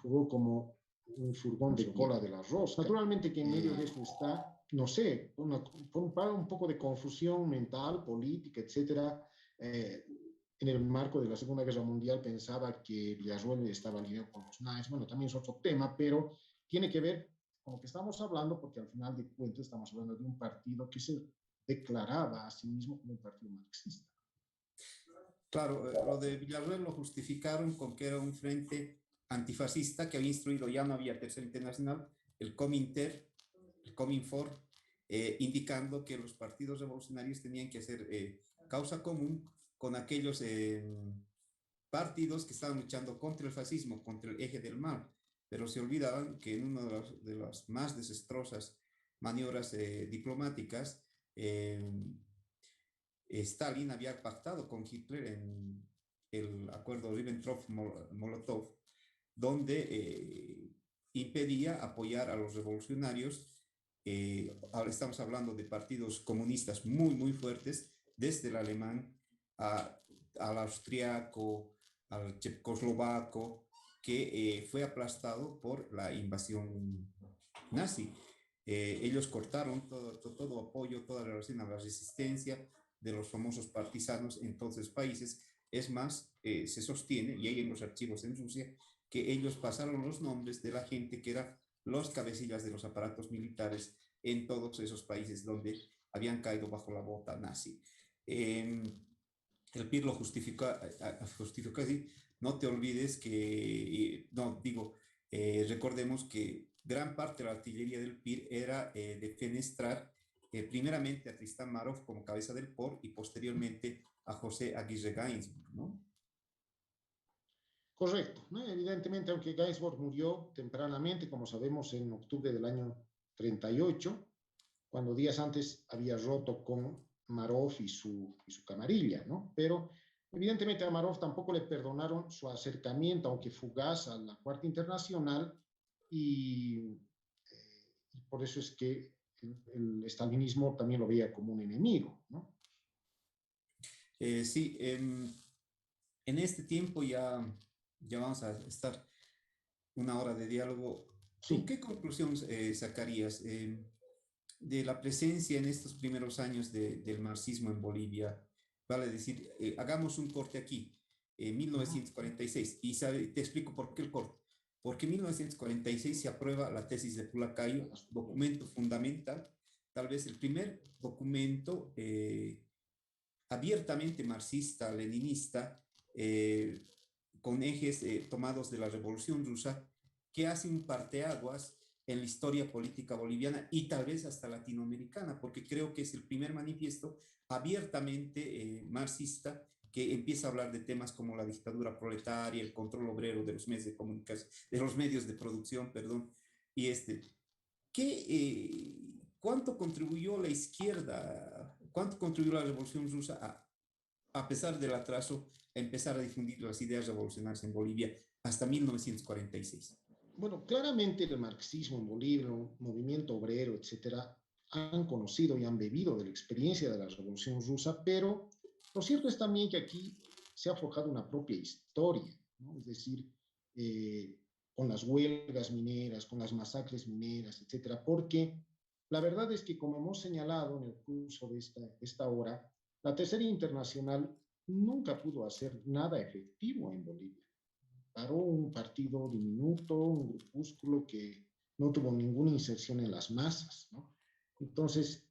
jugó como un furgón de cola de la rosca. Naturalmente que en medio de esto está, no sé, un poco de confusión mental, política, etcétera. En el marco de la Segunda Guerra Mundial pensaba que Villarruel estaba alineado con los nazis. Bueno, también es otro tema, pero tiene que ver con lo que estamos hablando, porque al final de cuentas estamos hablando de un partido que se declaraba a sí mismo como un partido marxista. Claro, lo de Villarruel lo justificaron con que era un frente antifascista que había instruido, ya no había Tercera Internacional, el Cominter, el Cominfor, indicando que los partidos revolucionarios tenían que hacer causa común con aquellos partidos que estaban luchando contra el fascismo, contra el eje del mal, pero se olvidaban que en una de las más desastrosas maniobras diplomáticas, Stalin había pactado con Hitler en el acuerdo Ribbentrop-Molotov, donde impedía apoyar a los revolucionarios. Ahora estamos hablando de partidos comunistas muy, muy fuertes, desde el alemán al austriaco, al checoslovaco, que fue aplastado por la invasión nazi. Ellos cortaron todo apoyo, toda relación a la resistencia de los famosos partisanos en todos los países. Es más, se sostiene, y hay en los archivos en Rusia, que ellos pasaron los nombres de la gente que eran los cabecillas de los aparatos militares en todos esos países donde habían caído bajo la bota nazi. El PIR lo justificó así. No te olvides que, no, digo, recordemos que gran parte de la artillería del PIR era defenestrar primeramente a Tristán Marov como cabeza del POR y posteriormente a José Aguirre Gainsbourg, ¿no? Correcto, ¿no? Evidentemente, aunque Gainsbourg murió tempranamente, como sabemos, en octubre del año 38, cuando días antes había roto con Marov y su camarilla, ¿no? Pero evidentemente a Marov tampoco le perdonaron su acercamiento, aunque fugaz, a la Cuarta Internacional, y por eso es que el estalinismo también lo veía como un enemigo, ¿no? Sí, en este tiempo ya vamos a estar una hora de diálogo. ¿Tú Sí. qué conclusión sacarías de la presencia en estos primeros años del marxismo en Bolivia? Vale decir, hagamos un corte aquí, en Ujú. 1946, y te explico por qué el corte. Porque en 1946 se aprueba la tesis de Pulacayo, documento fundamental, tal vez el primer documento abiertamente marxista-leninista, con ejes tomados de la Revolución Rusa, que hace un parteaguas en la historia política boliviana y tal vez hasta latinoamericana, porque creo que es el primer manifiesto abiertamente marxista que empieza a hablar de temas como la dictadura proletaria, el control obrero de los medios de comunicación, de los medios de producción, perdón, y ¿cuánto contribuyó la izquierda, cuánto contribuyó la Revolución Rusa a pesar del atraso, a empezar a difundir las ideas revolucionarias en Bolivia hasta 1946? Bueno, claramente el marxismo en Bolivia, el movimiento obrero, etcétera, han conocido y han bebido de la experiencia de la Revolución Rusa, pero lo cierto es también que aquí se ha forjado una propia historia, ¿no? Es decir, eh, con las huelgas mineras, con las masacres mineras, etcétera, porque la verdad es que, como hemos señalado en el curso de esta hora, la Tercera Internacional nunca pudo hacer nada efectivo en Bolivia. Paró un partido diminuto, un grupúsculo que no tuvo ninguna inserción en las masas, ¿no? Entonces,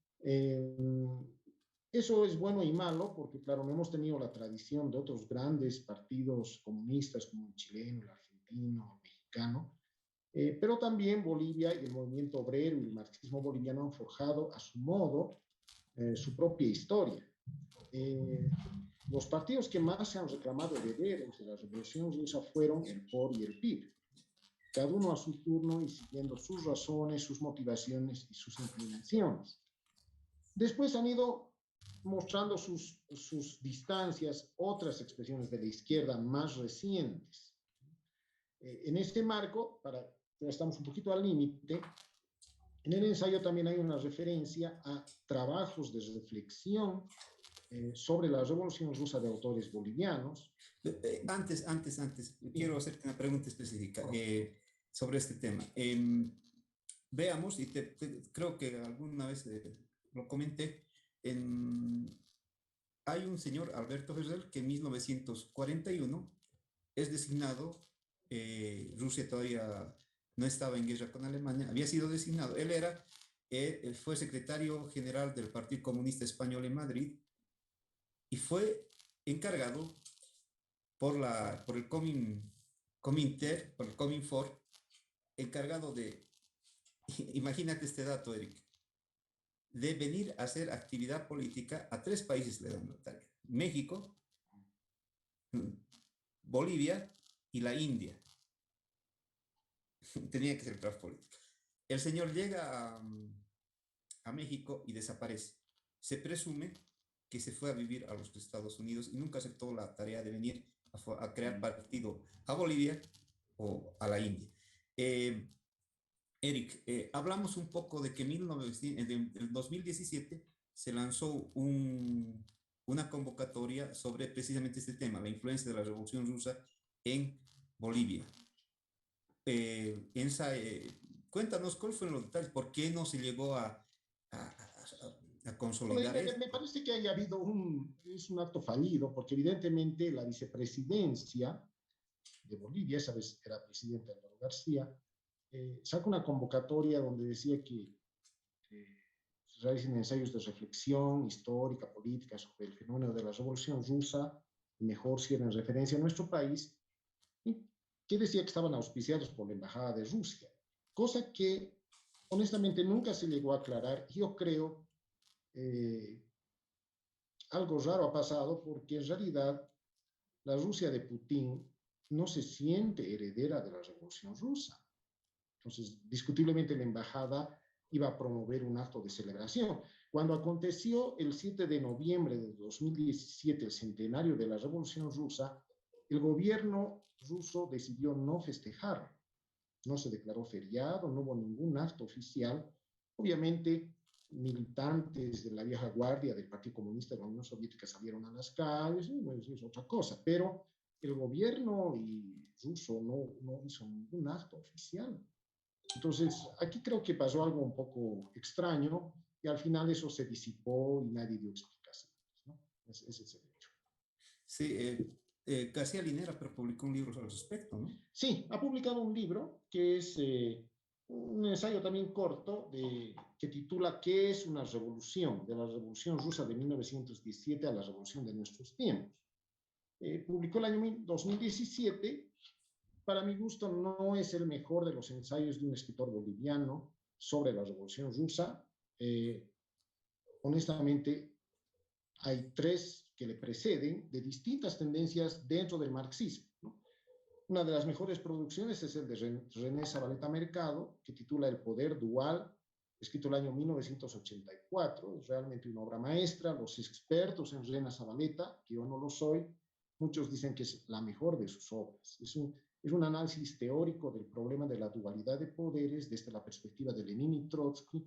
eso es bueno y malo, porque claro, no hemos tenido la tradición de otros grandes partidos comunistas como el chileno, el argentino, el mexicano, pero también Bolivia y el movimiento obrero y el marxismo boliviano han forjado a su modo su propia historia. Eh, los partidos que más se han reclamado herederos de la Revolución Rusa fueron el POR y el PIR, cada uno a su turno y siguiendo sus razones, sus motivaciones y sus inclinaciones. Después han ido mostrando sus distancias otras expresiones de la izquierda más recientes. En este marco, ya estamos un poquito al límite, en el ensayo también hay una referencia a trabajos de reflexión sobre la Revolución Rusa de autores bolivianos. Antes, Sí. quiero hacerte una pregunta específica sobre este tema. Veamos, y creo que alguna vez lo comenté, hay un señor, Alberto Ferrer, que en 1941 es designado, Rusia todavía no estaba en guerra con Alemania, había sido designado, él fue secretario general del Partido Comunista Español en Madrid y fue encargado por el Cominter, por el Cominfor, encargado de, imagínate este dato, Eric, de venir a hacer actividad política a tres países le dan la tarea: México, Bolivia y la India. Tenía que ser trabajo político. El señor llega a México y desaparece. Se presume que se fue a vivir a los Estados Unidos y nunca aceptó la tarea de venir a crear partido a Bolivia o a la India. Eric, hablamos un poco de que en el 2017 se lanzó una convocatoria sobre precisamente este tema, la influencia de la Revolución Rusa en Bolivia. Ensa, cuéntanos cuáles fueron los detalles, por qué no se llegó a Bueno, consolidar me esto. parece que haya habido es un acto fallido, porque evidentemente la vicepresidencia de Bolivia, esa vez era presidente Álvaro García, saca una convocatoria donde decía que se realicen ensayos de reflexión histórica, política sobre el fenómeno de la Revolución Rusa, mejor si era en referencia a nuestro país, y que decía que estaban auspiciados por la Embajada de Rusia, cosa que honestamente nunca se llegó a aclarar. Yo creo eh, algo raro ha pasado porque en realidad la Rusia de Putin no se siente heredera de la Revolución Rusa. Entonces, discutiblemente la embajada iba a promover un acto de celebración. Cuando aconteció el 7 de noviembre de 2017, el centenario de la Revolución Rusa, el gobierno ruso decidió no festejarlo. No se declaró feriado, no hubo ningún acto oficial. Obviamente, militantes de la vieja guardia del Partido Comunista de la Unión Soviética salieron a las calles, es otra cosa, pero el gobierno ruso no hizo ningún acto oficial. Entonces, aquí creo que pasó algo un poco extraño y al final eso se disipó y nadie dio explicaciones, ¿no? Ese es el hecho. Sí, García Linera pero publicó un libro al respecto, ¿no? Sí, ha publicado un libro que es un ensayo también corto que titula ¿Qué es una revolución? De la Revolución Rusa de 1917 a la Revolución de nuestros tiempos. Publicó el año 2017. Para mi gusto no es el mejor de los ensayos de un escritor boliviano sobre la Revolución Rusa. Honestamente, hay tres que le preceden de distintas tendencias dentro del marxismo, ¿no? Una de las mejores producciones es el de René Zabaleta Mercado, que titula El poder dual, escrito el año 1984. Es realmente una obra maestra. Los expertos en René Zabaleta, que yo no lo soy, muchos dicen que es la mejor de sus obras. Es un análisis teórico del problema de la dualidad de poderes desde la perspectiva de Lenin y Trotsky,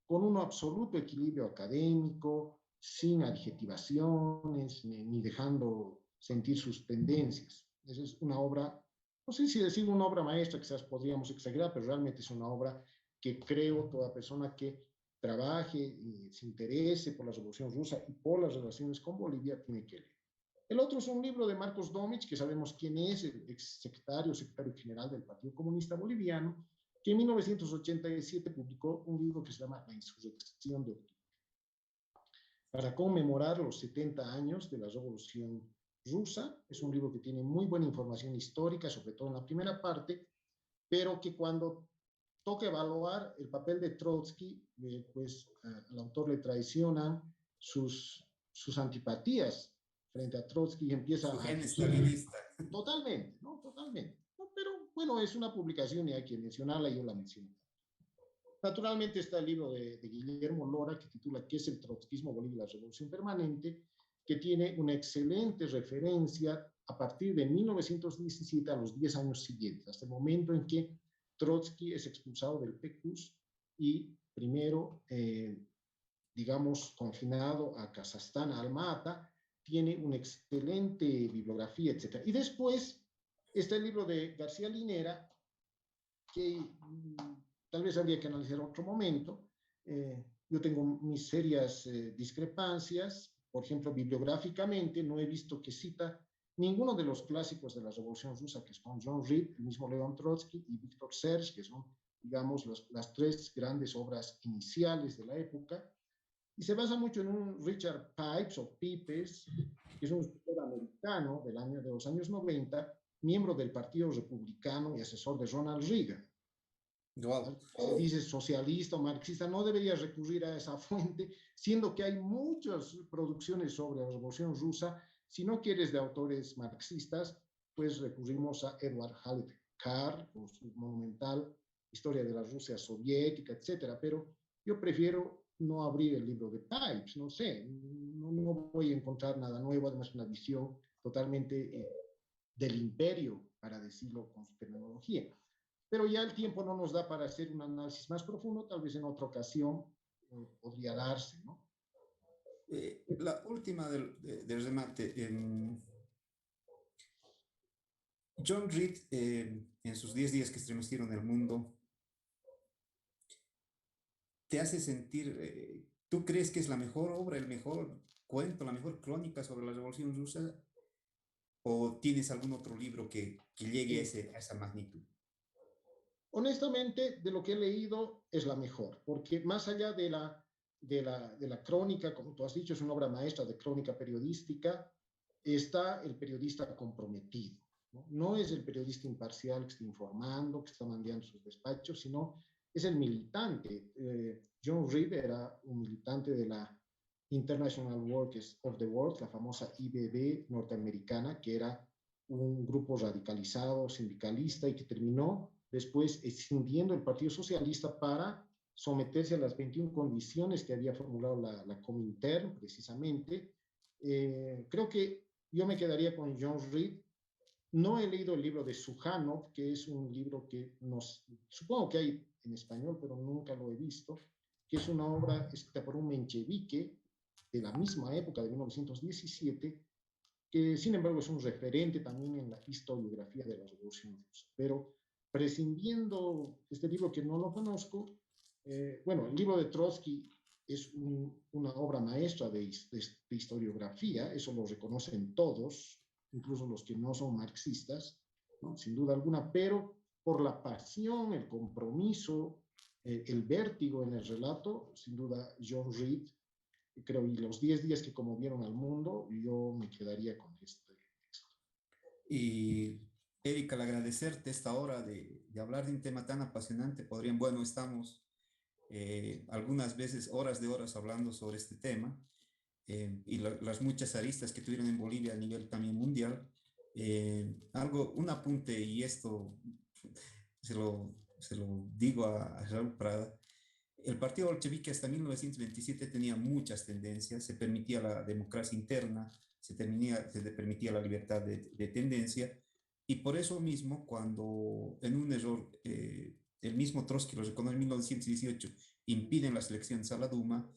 con un absoluto equilibrio académico, sin adjetivaciones, ni dejando sentir sus tendencias. Esa es una obra, no sé si decir una obra maestra, quizás podríamos exagerar, pero realmente es una obra que creo toda persona que trabaje y se interese por la Revolución Rusa y por las relaciones con Bolivia tiene que leer. El otro es un libro de Marcos Domich, que sabemos quién es, el ex secretario general del Partido Comunista Boliviano, que en 1987 publicó un libro que se llama La Insurrección de Octubre, para conmemorar los 70 años de la Revolución Rusa. Es un libro que tiene muy buena información histórica, sobre todo en la primera parte, pero que cuando toca evaluar el papel de Trotsky, pues al autor le traicionan sus antipatías frente a Trotsky y empieza Su a gen decir estalinista. totalmente, ¿no? Totalmente. ¿No? Pero bueno, es una publicación y hay que mencionarla y yo la menciono. Naturalmente está el libro de Guillermo Lora que titula ¿Qué es el trotskismo, Bolivia y la revolución permanente?, que tiene una excelente referencia a partir de 1917 a los 10 años siguientes, hasta el momento en que Trotsky es expulsado del PQS y primero, digamos, confinado a Kazajstán, a Alma-Ata. Tiene una excelente bibliografía, etc. Y después está el libro de García Linera, que tal vez habría que analizar otro momento. Yo tengo mis serias discrepancias. Por ejemplo, bibliográficamente no he visto que cita ninguno de los clásicos de la Revolución Rusa, que son John Reed, el mismo León Trotsky y Víctor Serge, que son, digamos, las tres grandes obras iniciales de la época. Y se basa mucho en un Richard Pipes o Pipes, que es un escritor americano de los años 90, miembro del Partido Republicano y asesor de Ronald Reagan. Wow. Se dice socialista o marxista, no debería recurrir a esa fuente, siendo que hay muchas producciones sobre la Revolución Rusa. Si no quieres de autores marxistas, pues recurrimos a Edward Hallett Carr, con su monumental Historia de la Rusia Soviética, etcétera. Pero yo prefiero no abrir el libro de Pipes, no sé, no voy a encontrar nada nuevo, además una visión totalmente del imperio, para decirlo con su terminología. Pero ya el tiempo no nos da para hacer un análisis más profundo, tal vez en otra ocasión podría darse, ¿no? La última del remate. John Reed, en sus 10 días que estremecieron el mundo, te hace sentir, ¿tú crees que es la mejor obra, el mejor cuento, la mejor crónica sobre la Revolución Rusa? ¿O tienes algún otro libro que llegue a, Sí. a esa magnitud? Honestamente, de lo que he leído es la mejor, porque más allá de la crónica, como tú has dicho, es una obra maestra de crónica periodística, está el periodista comprometido. ¿No? No es el periodista imparcial que está informando, que está mandando sus despachos, sino es el militante. John Reed era un militante de la International Workers of the World, la famosa IBB norteamericana, que era un grupo radicalizado, sindicalista, y que terminó después escindiendo el Partido Socialista para someterse a las 21 condiciones que había formulado la Comintern, precisamente. Creo que yo me quedaría con John Reed. No he leído el libro de Sujánov, que es un libro que supongo que hay en español, pero nunca lo he visto, que es una obra escrita por un menchevique de la misma época, de 1917, que sin embargo es un referente también en la historiografía de la Revolución Rusa. Pero prescindiendo este libro que no lo conozco, bueno, el libro de Trotsky es una obra maestra de historiografía, eso lo reconocen todos, incluso los que no son marxistas, ¿no? Sin duda alguna, pero por la pasión, el compromiso, el vértigo en el relato, sin duda John Reed, creo, y los 10 días que conmovieron al mundo, yo me quedaría con este texto. Y Erika, al agradecerte esta hora de hablar de un tema tan apasionante, podrían, bueno, estamos algunas veces horas de horas hablando sobre este tema y las muchas aristas que tuvieron en Bolivia a nivel también mundial. Un apunte, y esto se lo digo a Raúl Prada. El partido bolchevique hasta 1927 tenía muchas tendencias, se permitía la democracia interna, se permitía la libertad de tendencia, y por eso mismo, cuando en un error, el mismo Trotsky lo reconoce en 1918, impiden las elecciones a la Duma,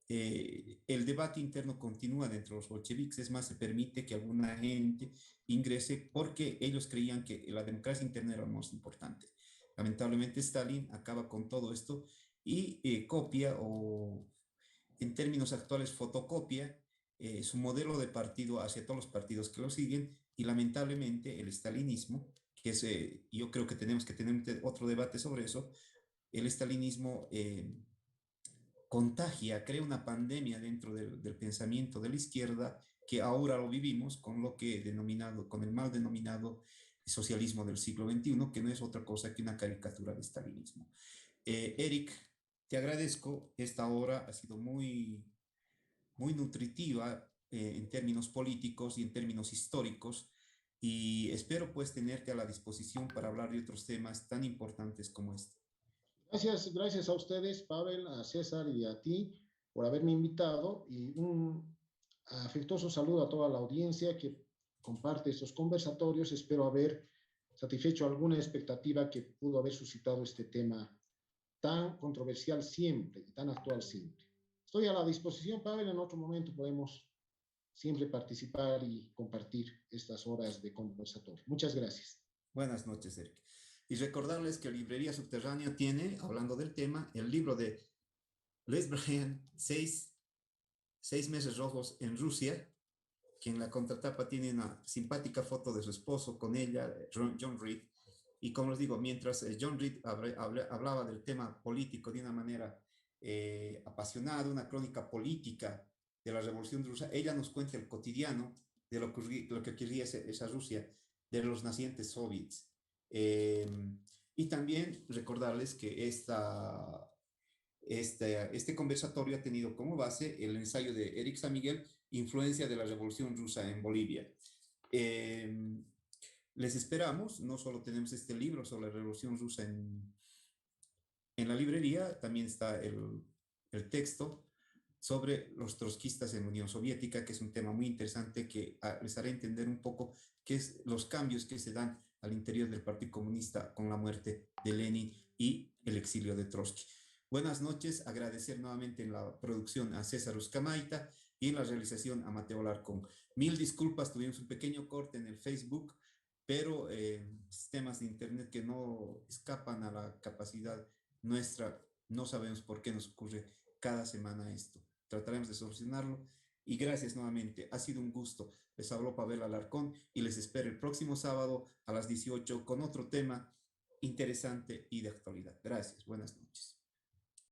el debate interno continúa dentro de los bolcheviques, es más, se permite que alguna gente ingrese porque ellos creían que la democracia interna era lo más importante. Lamentablemente Stalin acaba con todo esto y copia o en términos actuales fotocopia su modelo de partido hacia todos los partidos que lo siguen y lamentablemente el stalinismo, que es, yo creo que tenemos que tener otro debate sobre eso, el stalinismo contagia, crea una pandemia dentro del pensamiento de la izquierda que ahora lo vivimos con lo que denominado, con el mal denominado socialismo del siglo XXI, que no es otra cosa que una caricatura de stalinismo. Eric, te agradezco. Esta hora ha sido muy nutritiva en términos políticos y en términos históricos y espero pues tenerte a la disposición para hablar de otros temas tan importantes como este. Gracias a ustedes, Pavel, a César y a ti por haberme invitado y un afectuoso saludo a toda la audiencia que comparte estos conversatorios. Espero haber satisfecho alguna expectativa que pudo haber suscitado este tema tan controversial siempre y tan actual siempre. Estoy a la disposición, Pavel, en otro momento podemos siempre participar y compartir estas horas de conversatorio. Muchas gracias. Buenas noches, Eric. Y recordarles que Librería Subterránea tiene, hablando del tema, el libro de Les Brian, seis meses rojos en Rusia, que en la contratapa tiene una simpática foto de su esposo con ella, John Reed. Y como les digo, mientras John Reed hablaba del tema político de una manera apasionada, una crónica política de la Revolución Rusa, ella nos cuenta el cotidiano de lo que quería esa Rusia, de los nacientes soviets. Y también recordarles que este conversatorio ha tenido como base el ensayo de Eric San Miguel, Influencia de la Revolución Rusa en Bolivia. Les esperamos, no solo tenemos este libro sobre la Revolución Rusa en la librería, también está el texto sobre los trotskistas en la Unión Soviética, que es un tema muy interesante que les hará entender un poco qué es los cambios que se dan al interior del Partido Comunista con la muerte de Lenin y el exilio de Trotsky. Buenas noches, agradecer nuevamente en la producción a César Uzcamaita, y en la realización a Mateo Alarcón. Mil disculpas, tuvimos un pequeño corte en el Facebook, pero sistemas de Internet que no escapan a la capacidad nuestra, no sabemos por qué nos ocurre cada semana esto. Trataremos de solucionarlo y gracias nuevamente. Ha sido un gusto. Les habló Pavel Alarcón y les espero el próximo sábado a las 18 con otro tema interesante y de actualidad. Gracias. Buenas noches.